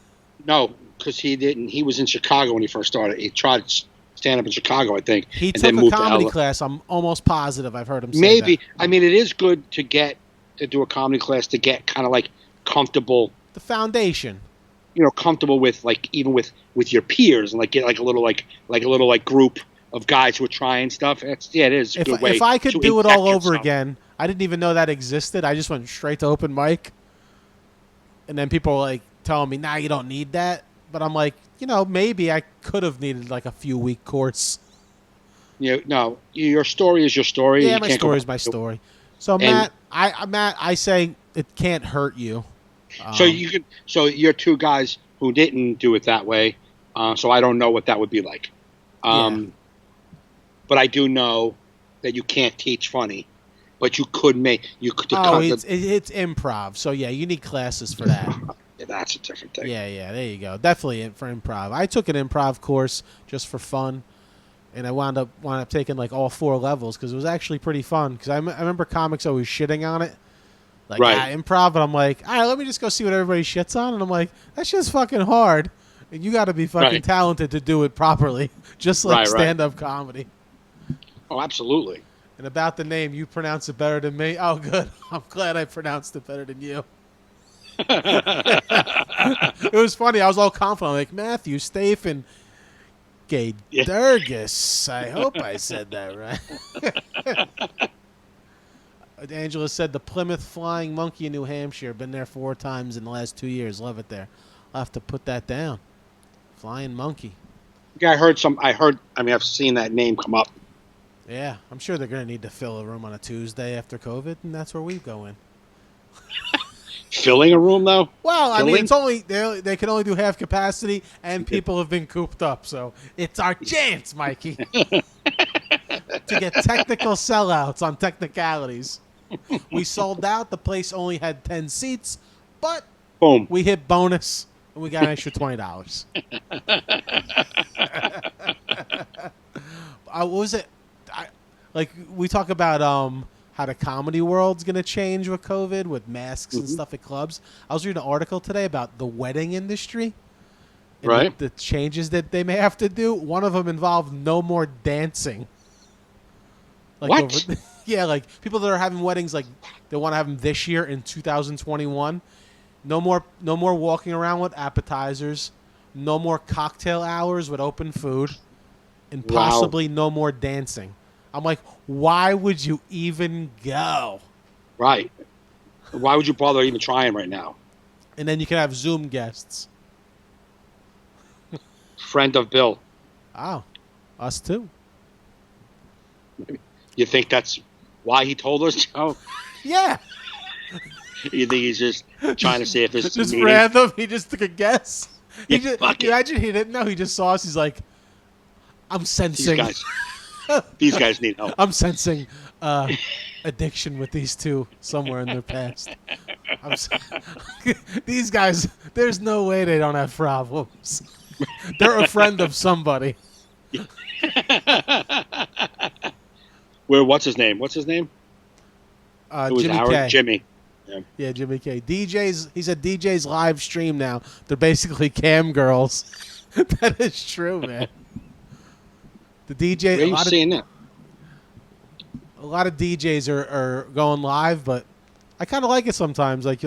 No, because he didn't. He was in Chicago when he first started. He tried stand up in Chicago, I think. He took a comedy class. I'm almost positive I've heard him say maybe. that. I mean, it is good to do a comedy class to get kind of like comfortable. The foundation. Comfortable with like even with your peers and like get like a little group of guys who are trying stuff. It is a good way. If I could do it all over again, I didn't even know that existed. I just went straight to open mic, and then people were like telling me, "Nah, you don't need that." But I'm like, maybe I could have needed like a few week course. No, your story is your story. Yeah, my story is my story. So Matt, Matt, I say it can't hurt you. So you're two guys who didn't do it that way. So I don't know what that would be like. Yeah. But I do know that you can't teach funny, but you could make it's improv. So yeah, you need classes for that. Yeah, that's a different thing. Yeah, there you go. Definitely for improv. I took an improv course just for fun, and I wound up taking like all 4 levels because it was actually pretty fun. Because I remember comics always shitting on it, like improv, but I'm like, all right, let me just go see what everybody shits on, and I'm like, that shit's fucking hard, and you got to be fucking talented to do it properly, just like stand-up comedy. Oh, absolutely. And about the name, you pronounce it better than me. Oh, good. I'm glad I pronounced it better than you. It was funny. I was all confident. I'm like, Matthew Staphen Gay Durgis. I hope I said that right. Angela said the Plymouth Flying Monkey in New Hampshire. Been there 4 times in the last 2 years. Love it there. I'll have to put that down. Flying Monkey. Yeah, I've seen that name come up. Yeah, I'm sure they're going to need to fill a room on a Tuesday after COVID, and that's where we go in. Filling a room, though? Well, I mean, it's only they can only do half capacity, and people have been cooped up, so it's our chance, Mikey, to get technical sellouts on technicalities. We sold out. The place only had 10 seats, but boom, we hit bonus, and we got an extra $20. What was it? We talk about how the comedy world's going to change with COVID, with masks and stuff at clubs. I was reading an article today about the wedding industry. And the changes that they may have to do. One of them involved no more dancing. What? Yeah, like people that are having weddings, like they want to have them this year in 2021. No more walking around with appetizers. No more cocktail hours with open food. And possibly no more dancing. I'm like, why would you even go? Right. Why would you bother even trying right now? And then you can have Zoom guests. Friend of Bill. Oh, us too. You think that's why he told us, Joe? Yeah. You think he's just trying to see if it's just random? He just took a guess. Imagine he didn't know. He just saw us. He's like, I'm sensing. These guys need help. I'm sensing addiction with these two somewhere in their past. These guys, there's no way they don't have problems. They're a friend of somebody. What's his name? Jimmy K. Jimmy. Yeah, Jimmy K. DJs. He said DJs live stream now. They're basically cam girls. That is true, man. The DJ. Where are you seeing that? A lot of DJs are going live, but I kind of like it sometimes. Like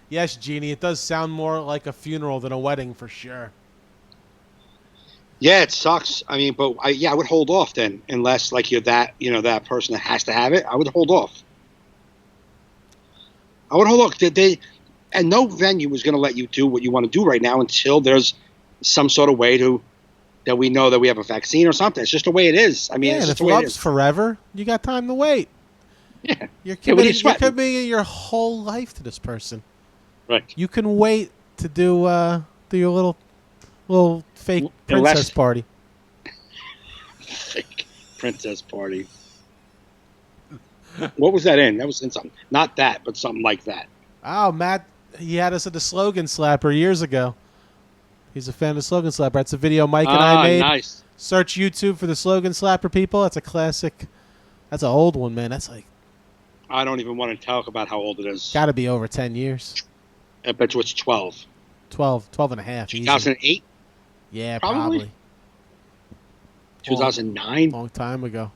Yes, Jeannie, it does sound more like a funeral than a wedding for sure. Yeah, it sucks. I mean, but I would hold off then, unless like you're that person that has to have it. I would hold off. And no venue is going to let you do what you want to do right now until there's some sort of way that we know that we have a vaccine or something. It's just the way it is. I mean, yeah, it's and just if the way it love's is. forever, you got time to wait. Yeah. You're committing your whole life to this person. Right. You can wait to do your little fake princess party. Fake princess party. What was that in? That was in something. Not that, but something like that. Oh, Matt, he had us at the Slogan Slapper years ago. He's a fan of the Slogan Slapper. That's a video Mike and I made. Nice. Search YouTube for the Slogan Slapper, people. That's a classic. That's an old one, man. That's like... I don't even want to talk about how old it is. Got to be over 10 years. I bet you it's 12. 12 and a half. 2008? Yeah, probably. 2009? Long time ago.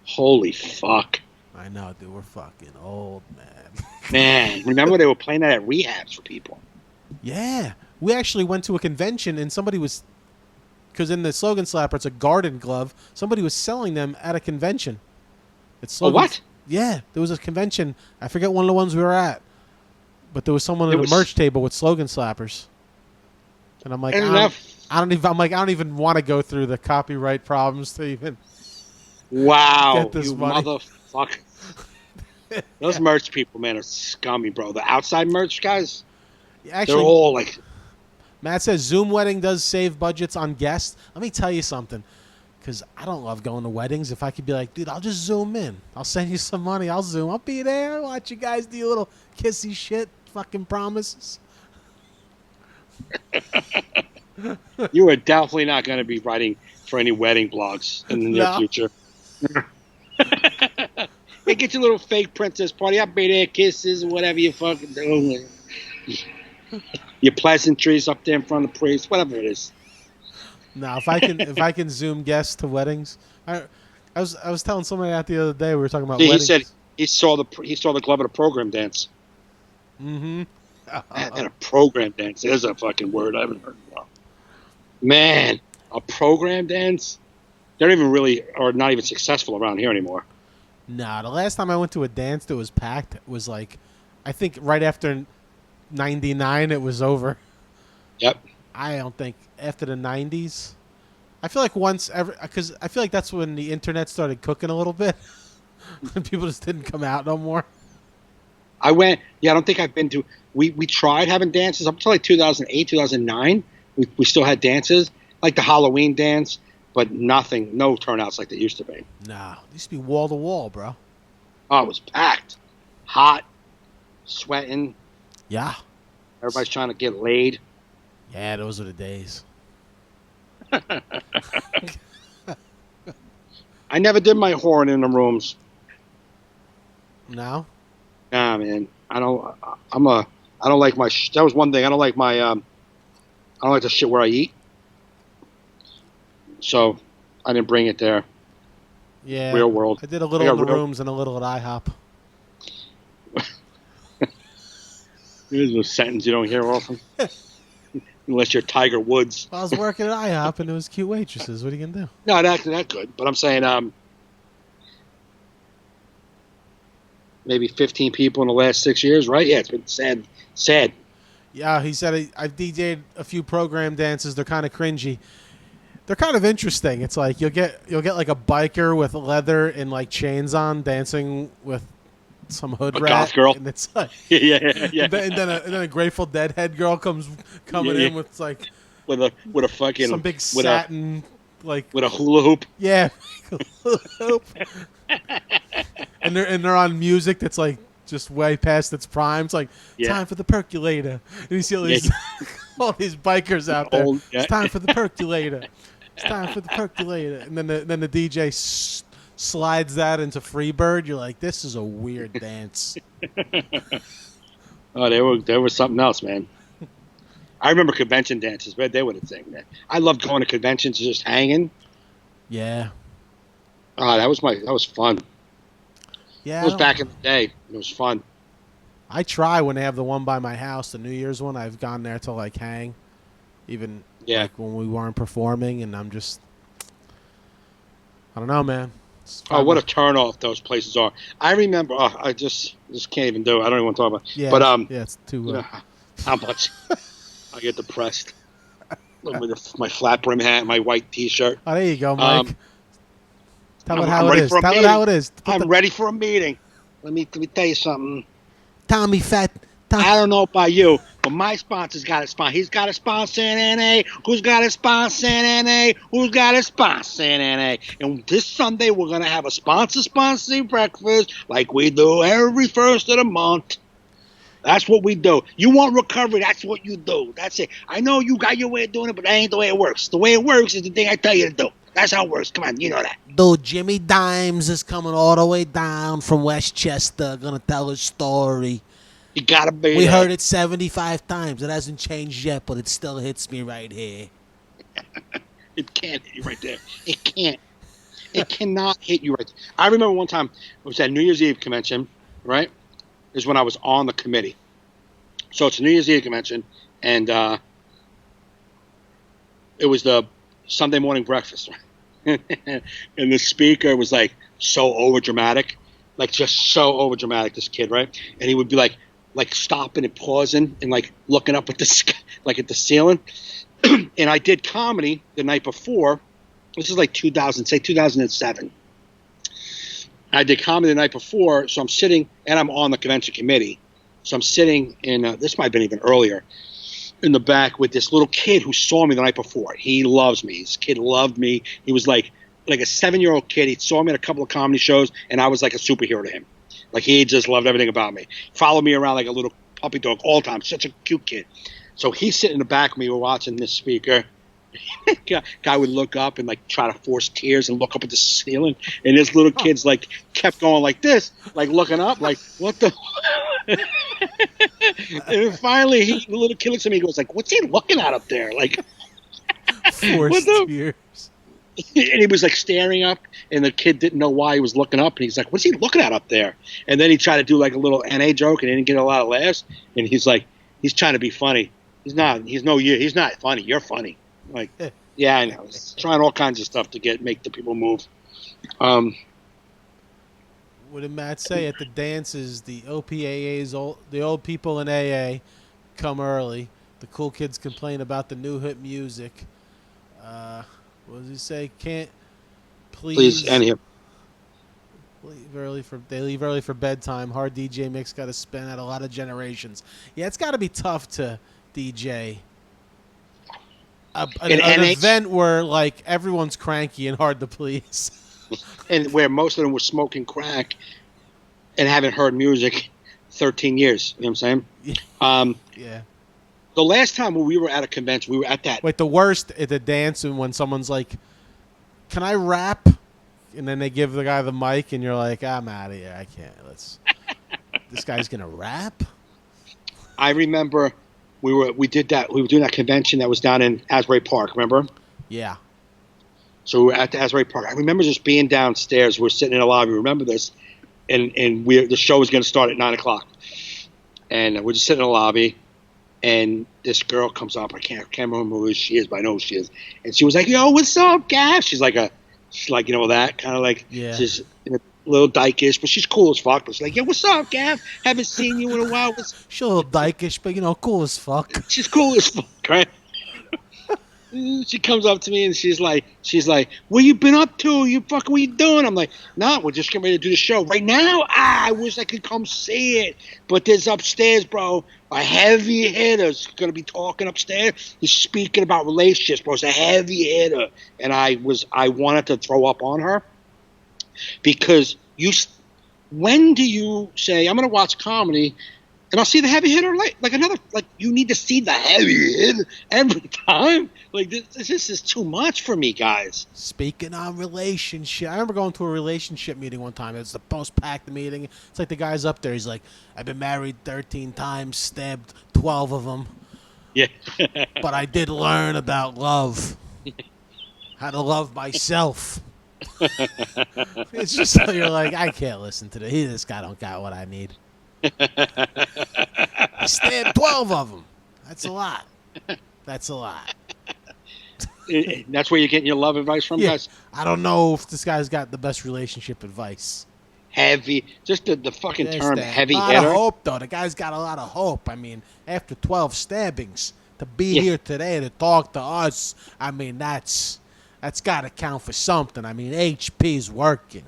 Holy fuck. I know, dude. We're fucking old, man. Man, remember they were playing that at rehabs for people. Yeah. We actually went to a convention and somebody was... Because in the Slogan Slapper, it's a garden glove. Somebody was selling them at a convention. What? Yeah. There was a convention. I forget one of the ones we were at. But there was someone at a merch table with Slogan Slappers. And I'm like, I don't even want to go through the copyright problems to even... Wow, Get this you money. motherfucker. Those merch people, man, are scummy, bro. The outside merch guys, Actually, they're all like, Matt says Zoom wedding does save budgets on guests. Let me tell you something, because I don't love going to weddings. If I could be like, dude, I'll just Zoom in. I'll send you some money. I'll Zoom. I'll be there. Watch you guys do your little kissy shit. Fucking promises. you are definitely not going to be writing for any wedding blogs in the near No. future. Hey, get your little fake princess party. I'll be there, kisses, whatever you fucking do. Your pleasantries up there in front of the priest, whatever it is. Now, if I can Zoom guests to weddings, I was telling somebody that the other day. We were talking about See, he weddings. said he saw the Glover the program dance. Mm-hmm. Man, a program dance. There's a fucking word I haven't heard in a while. Man, a program dance? They're even really, or not even successful around here anymore. Nah, the last time I went to a dance that was packed was like, I think right after 99 it was over. Yep. I don't think after the 90s. I feel like once ever, because I feel like that's when the internet started cooking a little bit. And people just didn't come out no more. I went, I don't think I've been to, we tried having dances up until like 2008, 2009. We still had dances, like the Halloween dance, but nothing, no turnouts like they used to be. Nah, it used to be wall to wall, bro. Oh, it was packed. Hot, sweating. Yeah. Everybody's trying to get laid. Yeah, those were the days. I never did my horn in the rooms. No? Nah, man. I don't like my, that was one thing. I don't like my, I don't like the shit where I eat. So I didn't bring it there. Yeah. Real world. I did a little in the rooms and a little at IHOP. There's a sentence you don't hear often. Unless you're Tiger Woods. I was working at IHOP and it was cute waitresses. What are you going to do? No, not good. But I'm saying maybe 15 people in the last 6 years, right? Yeah, it's been sad. Yeah, he said I've DJ'd a few program dances. They're kind of cringy. They're kind of interesting. It's like you'll get like a biker with leather and like chains on dancing with some hood A rat, goth girl. and it's like yeah. and then a Grateful Dead head girl coming Yeah. in with like with a fucking some big with satin like with a hula hoop. yeah, and they're on music that's like just way past its prime. It's like time for the percolator, and you see all these all these bikers out there. It's time for the percolator. It's time for the percolator, and then the DJ slides that into Freebird. You're like, this is a weird dance. Oh, they were something else, man. I remember convention dances, but they were the thing, man. I loved going to conventions, just hanging. Yeah. Oh, that was fun. Yeah. It was back in the day. It was fun. I try when they have the one by my house, the New Year's one. I've gone there to like hang, even like when we weren't performing, and I'm just, I don't know, man. Oh, what a turnoff those places are! I remember. Oh, I just can't even do it. I don't even want to talk about it. Yeah, but yeah, it's too. You know, how much? I get depressed. With my flat brim hat, my white T-shirt. Oh, there you go, Mike. Tell it I'm how it ready is. for a Tell it meeting. how it is. I'm ready for a meeting. Let me tell you something. Tommy Fat. I don't know about you, but my sponsor's got a sponsor. He's got a sponsor in NA. Who's got a sponsor in NA? Who's got a sponsor in NA? And this Sunday, we're going to have a sponsor breakfast like we do every first of the month. That's what we do. You want recovery, that's what you do. That's it. I know you got your way of doing it, but that ain't the way it works. The way it works is the thing I tell you to do. That's how it works. Come on, you know that. Dude, Jimmy Dimes is coming all the way down from Westchester, gonna tell his story. You gotta be We there. heard it 75 times. It hasn't changed yet, but it still hits me right here. It can't hit you right there. It can't. It cannot hit you right there. I remember one time, it was at New Year's Eve convention, right? Is when I was on the committee. So it's a New Year's Eve convention, and it was the Sunday morning breakfast. And the speaker was like so overdramatic, like just so overdramatic, this kid, right? And he would be like stopping and pausing and like looking up at the sky, like at the ceiling. And I did comedy the night before. This is like 2007. I did comedy the night before, so I'm sitting, and I'm on the convention committee. So I'm sitting in, this might have been even earlier, in the back with this little kid who saw me the night before. He loves me. This kid loved me. He was like a 7-year-old kid. He saw me at a couple of comedy shows, and I was like a superhero to him. Like, he just loved everything about me. Followed me around like a little puppy dog all the time. Such a cute kid. So he's sitting in the back of me. We're watching this speaker. Guy would look up and like try to force tears and look up at the ceiling, and this little kid's like kept going like this, like looking up, like what the. And then finally, the little kid looks at me and goes like, "What's he looking at up there?" Like, Forced tears. And he was like staring up, and the kid didn't know why he was looking up, and he's like, "What's he looking at up there?" And then he tried to do like a little NA joke, and he didn't get a lot of laughs. And he's like, he's trying to be funny. He's not. He's not funny. You're funny. Like, yeah, I know. He's trying all kinds of stuff to make the people move. What did Matt say at the dances? The OPAAs, the old people in AA, come early. The cool kids complain about the new hit music. What does he say? Can't please end here. They leave early for bedtime. Hard DJ mix got to spin out a lot of generations. Yeah, it's got to be tough to DJ an event where like everyone's cranky and hard to please. And where most of them were smoking crack and haven't heard music 13 years. You know what I'm saying? Yeah. The last time when we were at a convention, we were at that. Wait, the worst at the dance and when someone's like, "Can I rap?" And then they give the guy the mic, and you're like, "I'm out of here. I can't. This guy's gonna rap." I remember we did that. We were doing that convention that was down in Asbury Park. Remember? Yeah. So we were at the Asbury Park. I remember just being downstairs. We're sitting in a lobby. Remember this? And the show was going to start at 9:00, and we're just sitting in the lobby. And this girl comes up. I can't remember who she is, but I know who she is. And she was like, "Yo, what's up, Gaff?" She's like that kind of like, yeah. She's a little dykish, but she's cool as fuck. But she's like, "Yo, what's up, Gaff? Haven't seen you in a while." She's a little dykish, but cool as fuck. She's cool as fuck, right? She comes up to me and she's like, "What you been up to? What you doing?" I'm like, "No, we're just getting ready to do the show right now. I wish I could come see it, but there's upstairs, bro, a heavy hitter's gonna be talking upstairs. He's speaking about relationships, bro. It's a heavy hitter." And I wanted to throw up on her because when do you say I'm gonna watch comedy? And I'll see the heavy hitter you need to see the heavy hitter every time. Like this is too much for me, guys. Speaking on relationship, I remember going to a relationship meeting one time. It was the most packed meeting. It's like the guy's up there. He's like, "I've been married 13 times, stabbed 12 of them. Yeah. But I did learn about love, how to love myself." It's just like, you're like, I can't listen to this guy don't got what I need. I stabbed 12 of them. That's a lot. That's where you're getting your love advice from, guys? I don't know if this guy's got the best relationship advice. Heavy. Just the fucking term heavy hitter. A lot of hope, though. The guy's got a lot of hope. I mean, after 12 stabbings, to be here today to talk to us, I mean, that's got to count for something. I mean, HP's working.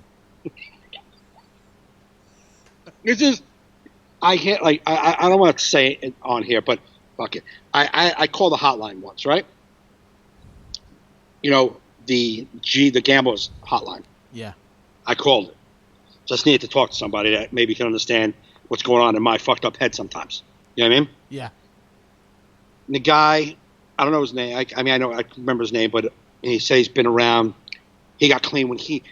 It's just... I can't I don't want to say it on here, but fuck it. I called the hotline once, right? The gamblers hotline. Yeah. I called it. Just needed to talk to somebody that maybe can understand what's going on in my fucked up head sometimes. You know what I mean? Yeah. And the guy, I don't know his name. I remember his name, but he said he's been around. He got clean when he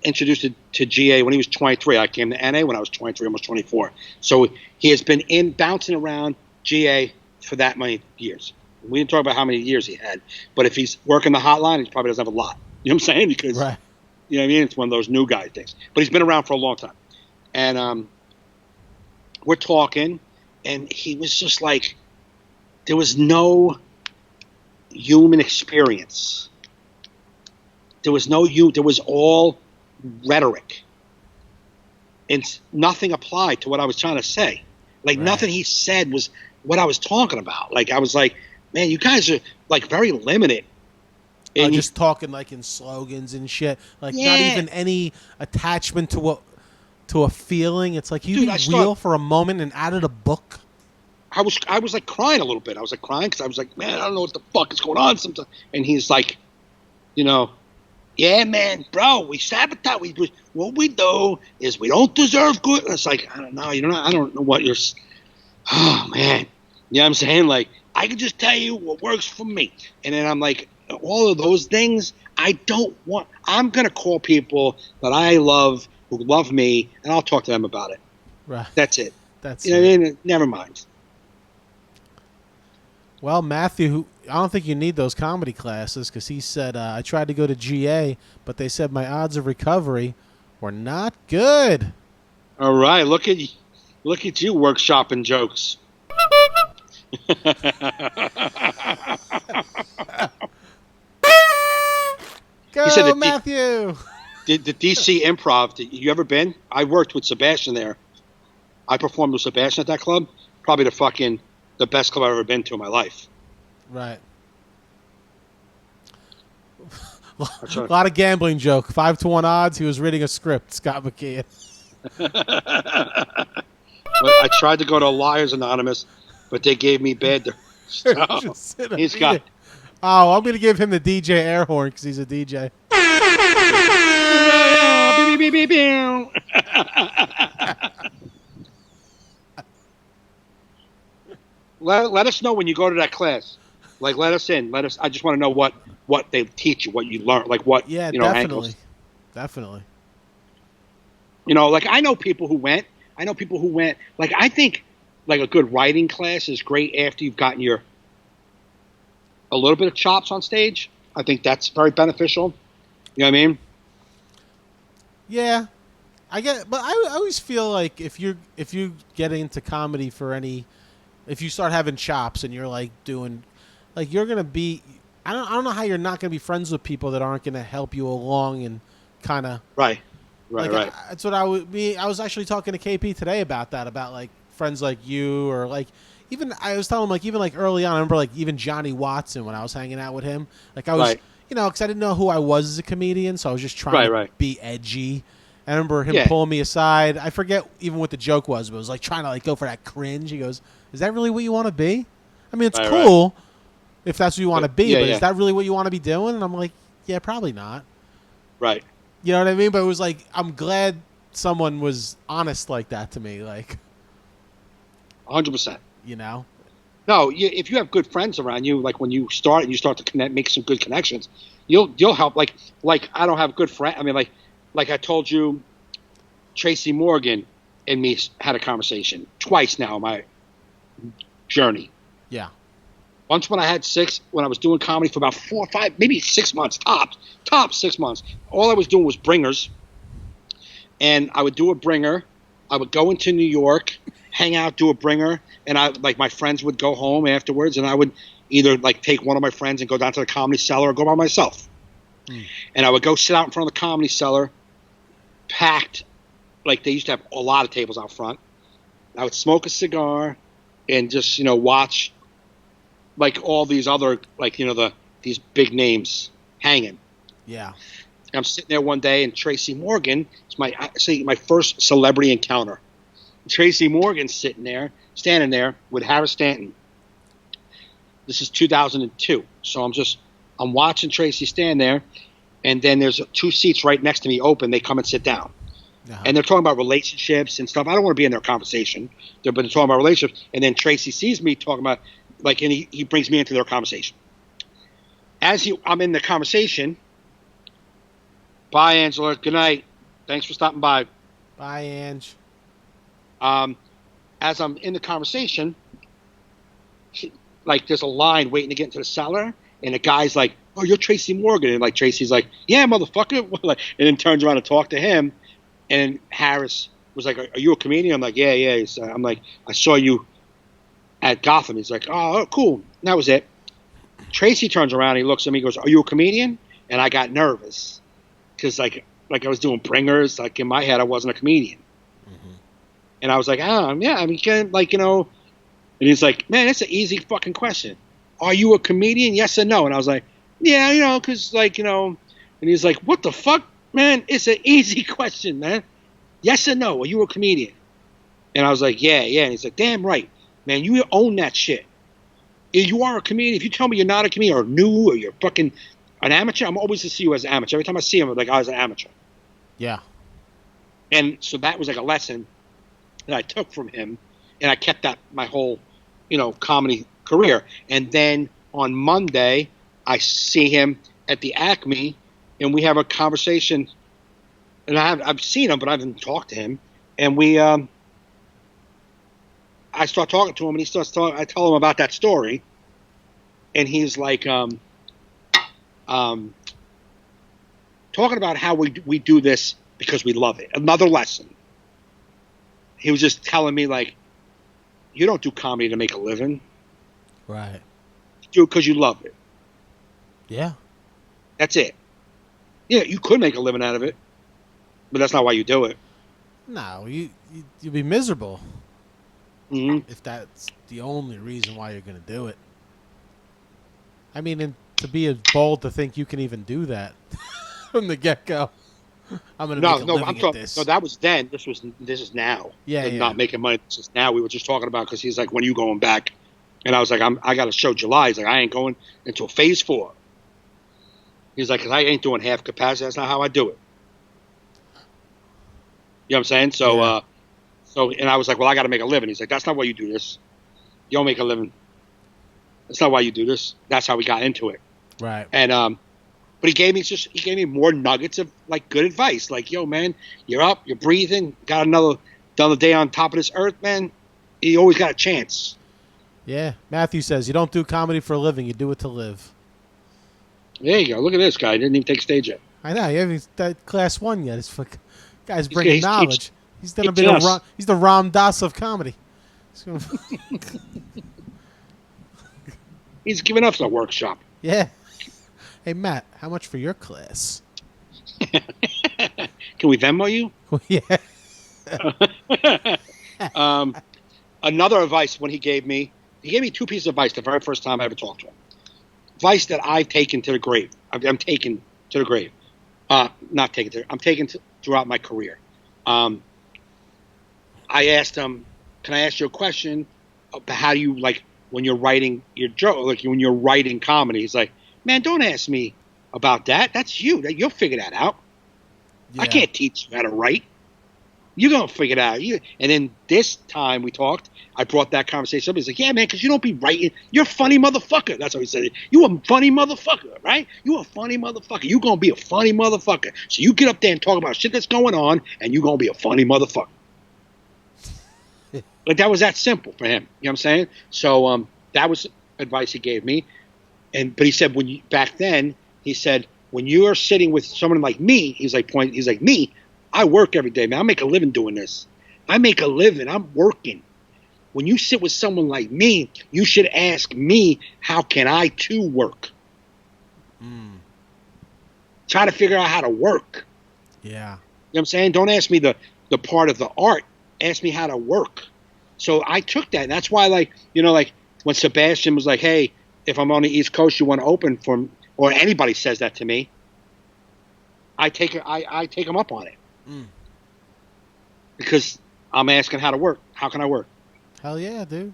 introduced it to GA when he was 23. I came to NA when I was 23, almost 24. So he has been bouncing around GA for that many years. We didn't talk about how many years he had, but if he's working the hotline, he probably doesn't have a lot. You know what I'm saying? Because, right. You know what I mean? It's one of those new guy things. But he's been around for a long time. And we're talking, and he was just like, there was no human experience. There was all rhetoric. And nothing applied to what I was trying to say. Like, nothing he said was what I was talking about. Like, I was like, man, you guys are, like, very limited And just talking like in slogans and shit, like not Yeah. even any attachment to a feeling. It's like you Dude, be real for a moment and added a book. I was like crying a little bit. I was like crying because I was like, man, I don't know what the fuck is going on sometimes. And he's like, yeah, man, bro, we sabotage. What we do is we don't deserve good. And it's like, I don't know. I don't know what you're. Oh man, you know what I'm saying? Like, I can just tell you what works for me. And then I'm like, all of those things, I don't want. I'm gonna call people that I love who love me, and I'll talk to them about it. Right. That's it. That's What I mean? Never mind. Well, Matthew, I don't think you need those comedy classes because he said, I tried to go to GA, but they said my odds of recovery were not good. All right, look at you workshopping jokes. Go, He said that Matthew! The DC Improv, you ever been? I worked with Sebastian there. I performed with Sebastian at that club. Probably the best club I've ever been to in my life. Right. A lot of gambling joke. 5-1 odds. He was reading a script. Scott McKeon. I tried to go to Liars Anonymous, but they gave me bad. He's got. Oh, I'm going to give him the DJ air horn because he's a DJ. Let us know when you go to that class. Like, let us in. I just want to know what they teach you, what you learn, like what. Yeah, definitely, angles. Definitely. Like I know people who went. Like I think, like a good writing class is great after you've gotten a little bit of chops on stage. I think that's very beneficial. You know what I mean? Yeah, I get, but I always feel like if you get into comedy if you start having chops and you're like doing, like you're gonna be, I don't know how you're not gonna be friends with people that aren't gonna help you along and kind of right. That's what I was actually talking to KP today about that, about like friends like you or like even I was telling him like even like early on I remember like even Johnny Watson when I was hanging out with him, like I was because I didn't know who I was as a comedian, so I was just trying to be edgy. I remember him pulling me aside. I forget even what the joke was, but it was like trying to like go for that cringe. He goes, "Is that really what you want to be? I mean, it's cool if that's what you want to be, but is that really what you want to be doing?" And I'm like, "Yeah, probably not." Right. You know what I mean? But it was like I'm glad someone was honest like that to me, like 100%. You know? No, if you have good friends around you, like when you start and you start to connect, make some good connections, you'll help. Like I don't have good friends. I mean, like I told you, Tracy Morgan and me had a conversation twice now in my journey. Yeah. Once when I was doing comedy for about 4 or 5, maybe 6 months, tops 6 months. All I was doing was bringers. And I would do a bringer. I would go into New York, hang out, do a bringer. And my friends would go home afterwards. And I would either like take one of my friends and go down to the Comedy Cellar or go by myself. And I would go sit out in front of the Comedy Cellar, packed. Like they used to have a lot of tables out front. I would smoke a cigar and just, watch like all these other, like, these big names hanging. Yeah. And I'm sitting there one day and Tracy Morgan, it's my first celebrity encounter. Tracy Morgan's standing there with Harris Stanton. This is 2002. So I'm watching Tracy stand there, and then there's 2 seats right next to me open. They come and sit down. Uh-huh. And they're talking about relationships and stuff. I don't want to be in their conversation, but they're talking about relationships. And then Tracy sees me talking about, and he brings me into their conversation. I'm in the conversation. Bye, Angela. Good night. Thanks for stopping by. Bye, Ange. As I'm in the conversation, there's a line waiting to get into the cellar, and the guy's like, "Oh, you're Tracy Morgan," and like Tracy's like, "Yeah, motherfucker," and then turns around to talk to him, and Harris was like, "Are you a comedian?" I'm like, "Yeah." So I'm like, "I saw you at Gotham." He's like, "Oh, cool." And that was it. Tracy turns around, he looks at me, he goes, "Are you a comedian?" And I got nervous because like I was doing bringers, like in my head I wasn't a comedian. And I was like, yeah, I mean, and he's like, "Man, that's an easy fucking question. Are you a comedian? Yes or no?" And I was like, yeah, because and he's like, what the fuck, man? It's an easy question, man. Yes or no? Are you a comedian? And I was like, yeah. And he's like, damn right, man. You own that shit. If you are a comedian, if you tell me you're not a comedian or new or you're fucking an amateur, I'm always to see you as an amateur. Every time I see him, I'm like, I was an amateur. Yeah. And so that was like a lesson that I took from him, and I kept that my whole, comedy career. And then on Monday, I see him at the Acme, and we have a conversation. And I've seen him, but I haven't talked to him. And I start talking to him, and he starts talking. I tell him about that story, and he's like, talking about how we do this because we love it. Another lesson. He was just telling me, like, you don't do comedy to make a living. Right. You do it because you love it. Yeah. That's it. Yeah, you could make a living out of it, but that's not why you do it. No, you'd be miserable Mm-hmm. if that's the only reason why you're going to do it. I mean, and to be as bold to think you can even do that from the get-go. I'm going to make a living at this. No, that was then. This is now. Yeah. Not making money. This is now. We were just talking about because he's like, when are you going back? And I was like, I got a show July. He's like, I ain't going until phase 4. He's like, 'cause I ain't doing half capacity. That's not how I do it. You know what I'm saying? So, Yeah. And I was like, well, I got to make a living. He's like, that's not why you do this. You don't make a living. That's not why you do this. That's how we got into it. Right. And but he gave me more nuggets of like good advice. Like, yo, man, you're up, you're breathing, got another day on top of this earth, man. You always got a chance. Yeah. Matthew says, you don't do comedy for a living, you do it to live. There you go. Look at this guy. He didn't even take stage yet. I know. You haven't done class 1 yet. This guy's bringing knowledge. He's done a bit us. of he's the Ram Dass of comedy. He's giving us a workshop. Yeah. Hey, Matt, how much for your class? Can we Venmo you? Yeah. Another advice when he gave me 2 pieces of advice the very first time I ever talked to him. Advice that I've taken to the grave. I'm taken to the grave. Not taken to. I'm taken throughout my career. I asked him, "Can I ask you a question about how you like when you're writing your joke? Like when you're writing comedy?" He's like, "Man, don't ask me about that. That's you. You'll figure that out. Yeah. I can't teach you how to write. You're gonna figure it out." And then this time we talked, I brought that conversation up. He's like, "Yeah, man, because you don't be writing. You're a funny motherfucker." That's what he said. You a funny motherfucker, right? You a funny motherfucker. You gonna be a funny motherfucker. So you get up there and talk about shit that's going on, and you gonna be a funny motherfucker. Like that was that simple for him. You know what I'm saying? So that was advice he gave me. But he said back then, he said, when you are sitting with someone like me, he's like me, I work every day, man. I make a living doing this. I make a living. I'm working. When you sit with someone like me, you should ask me, how can I too work? Try to figure out how to work. Yeah. You know what I'm saying? Don't ask me the part of the art. Ask me how to work. So I took that. And that's why, like when Sebastian was like, hey, if I'm on the East Coast, you want to open for, or anybody says that to me, I take them up on it. Because I'm asking how to work. How can I work? Hell yeah, dude.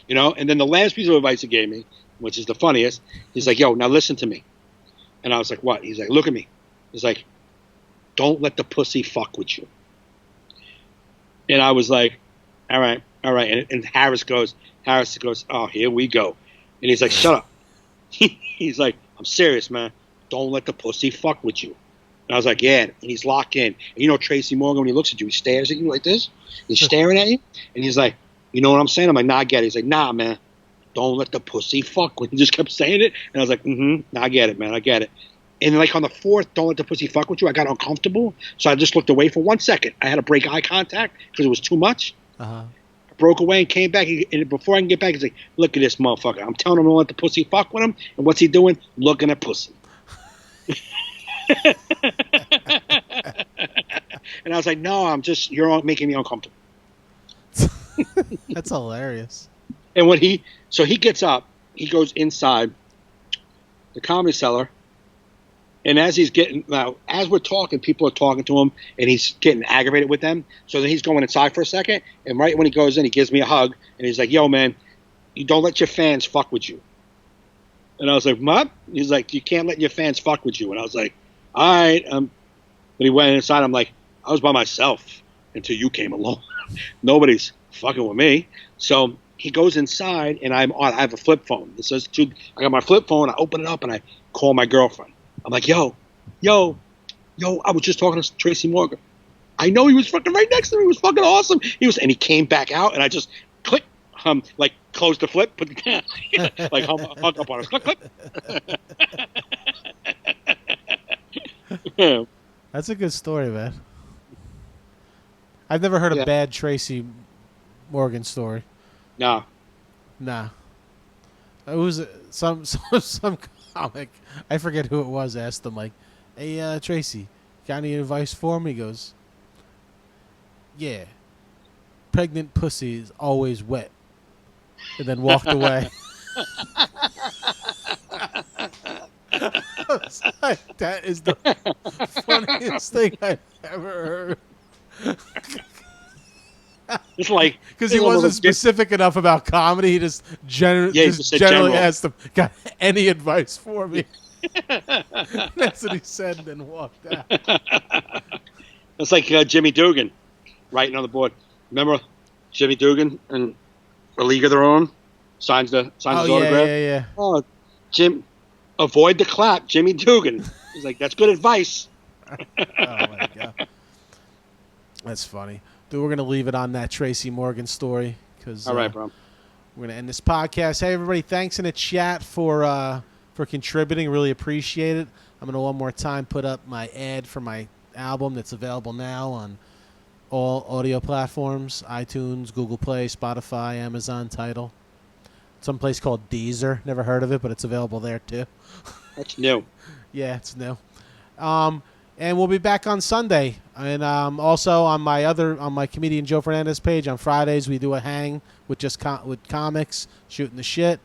And then the last piece of advice he gave me, which is the funniest, he's like, yo, now listen to me. And I was like, what? He's like, look at me. He's like, don't let the pussy fuck with you. And I was like, all right. And Harris goes, oh, here we go. And he's like, shut up. He's like, I'm serious, man. Don't let the pussy fuck with you. And I was like, yeah. And he's locked in. And Tracy Morgan, when he looks at you, he stares at you like this. He's staring at you. And he's like, you know what I'm saying? I'm like, nah, I get it. He's like, nah, man. Don't let the pussy fuck with you. He just kept saying it. And I was like, nah, I get it, man. I get it. And like on the 4th, don't let the pussy fuck with you, I got uncomfortable. So I just looked away for 1 second. I had to break eye contact because it was too much. Uh-huh. I broke away and came back. And before I can get back, he's like, look at this motherfucker. I'm telling him to let the pussy fuck with him. And what's he doing? Looking at pussy. And I was like, no, you're making me uncomfortable. That's hilarious. And so he gets up, he goes inside, the Comedy Cellar. And as he's getting as we're talking, people are talking to him, and he's getting aggravated with them. So then he's going inside for a second, and right when he goes in, he gives me a hug, and he's like, "Yo, man, you don't let your fans fuck with you." And I was like, "What?" He's like, "You can't let your fans fuck with you." And I was like, "All right." But he went inside. I'm like, "I was by myself until you came along. Nobody's fucking with me." So he goes inside, and I have a flip phone. It says, I got my flip phone. I open it up, and I call my girlfriend. I'm like, yo, I was just talking to Tracy Morgan. I know he was fucking right next to me. He was fucking awesome. And he came back out, and I just click, like closed the flip, put it down, like hung up on us. Click, click. That's a good story, man. I've never heard a bad Tracy Morgan story. Nah. It was some comic. I forget who it was. Asked him like, "Hey, Tracy, got any advice for me?" He goes, "Yeah, pregnant pussy is always wet," and then walked away. I was like, that is the funniest thing I've ever heard. It's like because he wasn't specific enough about comedy. He just generally asked him, "Got any advice for me?" That's what he said, and then walked out. It's like Jimmy Dugan writing on the board. Remember Jimmy Dugan and A League of Their Own signs his autograph. Yeah. Oh, Jim, avoid the clap, Jimmy Dugan. He's like, that's good advice. Oh my god, that's funny. Dude, we're going to leave it on that Tracy Morgan story. All right, bro. We're going to end this podcast. Hey, everybody, thanks in the chat for contributing. Really appreciate it. I'm going to one more time put up my ad for my album that's available now on all audio platforms, iTunes, Google Play, Spotify, Amazon, Tidal. Some place called Deezer. Never heard of it, but it's available there, too. That's new. Yeah, it's new. And we'll be back on Sunday. And also on my comedian Joe Fernandes page on Fridays, we do a hang with with comics, shooting the shit.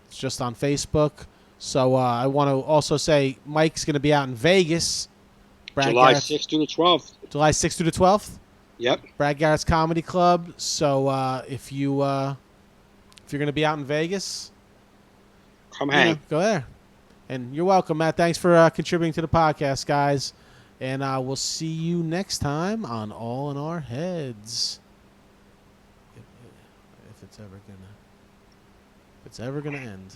It's just on Facebook. So I want to also say Mike's going to be out in Vegas. July 6th through the 12th. July 6th through the 12th? Yep. Brad Garrett's Comedy Club. So if you're going to be out in Vegas, come hang. Go there. And you're welcome, Matt. Thanks for contributing to the podcast, guys. And we'll see you next time on All in Our Heads. If it's ever gonna end.